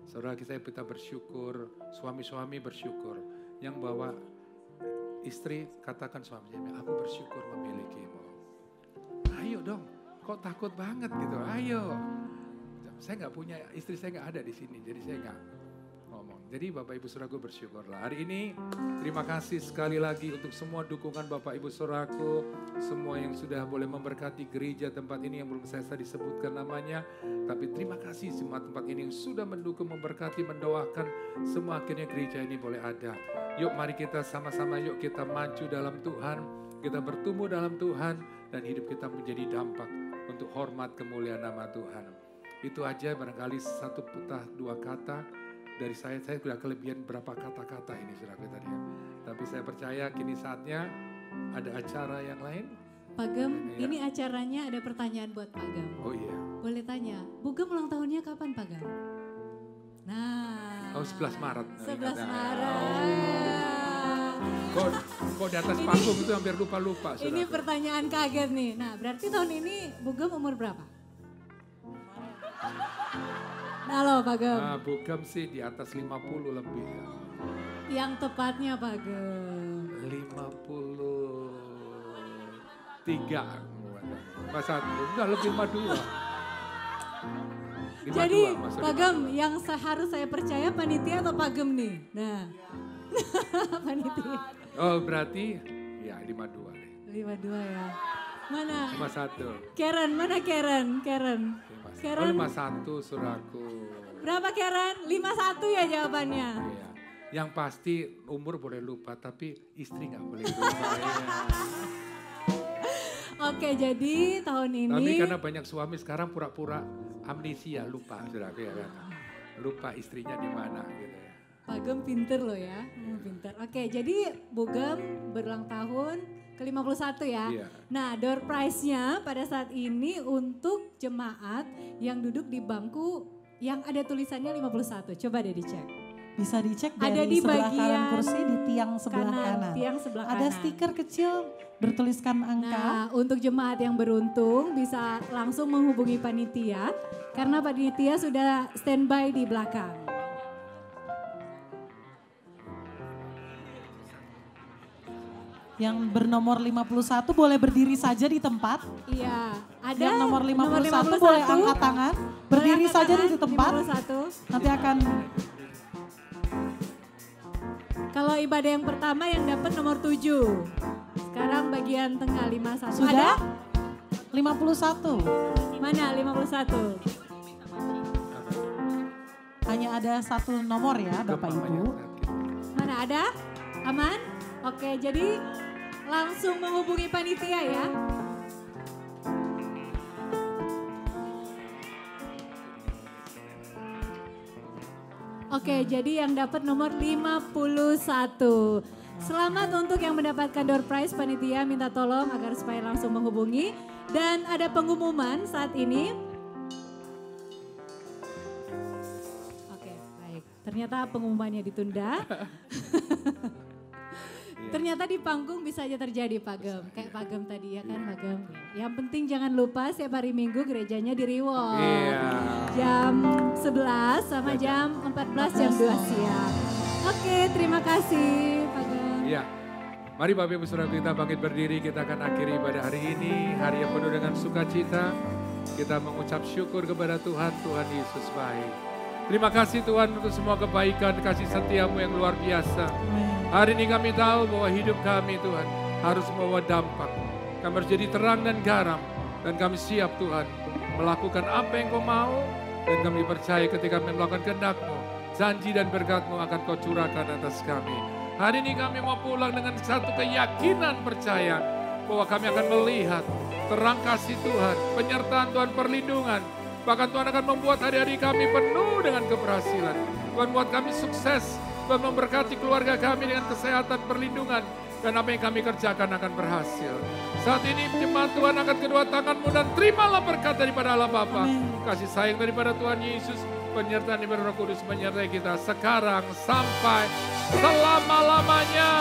Saudara kita bersyukur, suami-suami bersyukur. Yang bawa istri katakan suaminya, aku bersyukur memilikimu. Ayo dong, kok takut banget gitu, ayo. Saya nggak punya, istri saya nggak ada di sini, jadi saya nggak ngomong. Jadi Bapak Ibu Saudaraku bersyukurlah. Hari ini terima kasih sekali lagi untuk semua dukungan Bapak Ibu Saudaraku. Semua yang sudah boleh memberkati gereja tempat ini yang belum saya disebutkan namanya. Tapi terima kasih semua tempat ini yang sudah mendukung, memberkati, mendoakan. Semua akhirnya gereja ini boleh ada. Yuk mari kita sama-sama, yuk kita maju dalam Tuhan. Kita bertumbuh dalam Tuhan. dan hidup kita menjadi dampak untuk hormat kemuliaan nama Tuhan. Itu aja barangkali satu putah dua kata dari saya sudah kelebihan berapa kata-kata ini saudara tadi ya. Tapi saya percaya kini saatnya ada acara yang lain. Pak Gem, Ya. ini acaranya ada pertanyaan buat Pak Gem. Oh iya. Boleh tanya, Bu Gem ulang tahunnya kapan Pak Gem? Nah. Oh 11 Maret. 11 Nah, Maret. Kok di atas panggung itu hampir lupa-lupa. Ini pertanyaan kaget nih. Nah berarti tahun ini Bu Gem umur berapa? Halo Pak Gem. Nah, Bu Gem sih di atas 50 lebih ya. Yang tepatnya Pak Gem. 53. Mas enggak lebih 52. 52, Jadi Mas, Pak Gem yang harus saya percaya panitia atau Pak Gem nih? Nah panitia. Oh berarti ya 52 deh. 52 ya. Mana? 51. Karen, mana Karen? Karen. Oh 51 suraku. Berapa Karen? 51 ya jawabannya. Iya. Yang pasti umur boleh lupa tapi istri gak boleh lupa ya. Oke jadi tahun ini. Tapi karena banyak suami sekarang pura-pura amnesia lupa suraku ya kan. Lupa istrinya di mana gitu ya. Pak Gem pinter loh ya, pinter. Oke, jadi Bu Gem berulang tahun ke-51 ya. Iya. Nah, door prize-nya pada saat ini untuk jemaat yang duduk di bangku yang ada tulisannya 51. Coba deh dicek. Bisa dicek Ada dari di sebelah kanan bagian kursi di tiang sebelah kanan. Tiang sebelah Ada kanan. stiker kecil bertuliskan angka. Nah, untuk jemaat yang beruntung bisa langsung menghubungi panitia karena panitia sudah standby di belakang. Yang bernomor 51 boleh berdiri saja di tempat. Iya, ada Yang nomor 51 boleh angkat tangan, berdiri angkat saja tangan, di tempat. 51. Nanti akan Kalau ibadah yang pertama yang dapat nomor 7. Sekarang bagian tengah 51. sudah Ada? 51. Mana 51? Hanya ada satu nomor ya Bapak Ibu. Mana ada? Aman? Oke, jadi langsung menghubungi panitia ya. Oke, jadi yang dapat nomor 51. Selamat untuk yang mendapatkan door prize, panitia minta tolong agar supaya langsung menghubungi. Dan ada pengumuman saat ini. Oke, baik. Ternyata pengumumannya ditunda. Ternyata di panggung bisa aja terjadi Pak Gem. Kayak Pak Gem tadi ya kan Pak Gem. Yang penting jangan lupa setiap hari Minggu gerejanya di Reward. Iya. Jam 11 sama jam 14 jam 2 siang. Oke, terima kasih Pak Gem. Iya. Mari Bapak Ibu Saudara kita bangkit berdiri, kita akan akhiri pada hari ini. Hari yang penuh dengan sukacita. Kita mengucap syukur kepada Tuhan, Tuhan Yesus baik. Terima kasih Tuhan untuk semua kebaikan, kasih setiamu yang luar biasa. Hari ini kami tahu bahwa hidup kami Tuhan harus membawa dampak. Kami harus jadi terang dan garam. Dan kami siap Tuhan melakukan apa yang Kau mau. Dan kami percaya ketika kami melakukan kehendak-Mu, janji dan berkat-Mu akan Kau curahkan atas kami. Hari ini kami mau pulang dengan satu keyakinan percaya bahwa kami akan melihat terang kasih Tuhan, penyertaan Tuhan, perlindungan. Bahkan Tuhan akan membuat hari-hari kami penuh dengan keberhasilan. Tuhan buat kami sukses. Tuhan memberkati keluarga kami dengan kesehatan, perlindungan. Dan apa yang kami kerjakan akan berhasil. Saat ini jemaat Tuhan angkat kedua tanganmu dan terimalah berkat daripada Allah Bapa. Kasih sayang daripada Tuhan Yesus. Penyertaan daripada Roh Kudus menyertai kita sekarang sampai selama-lamanya.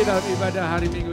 Dalam ibadah hari Minggu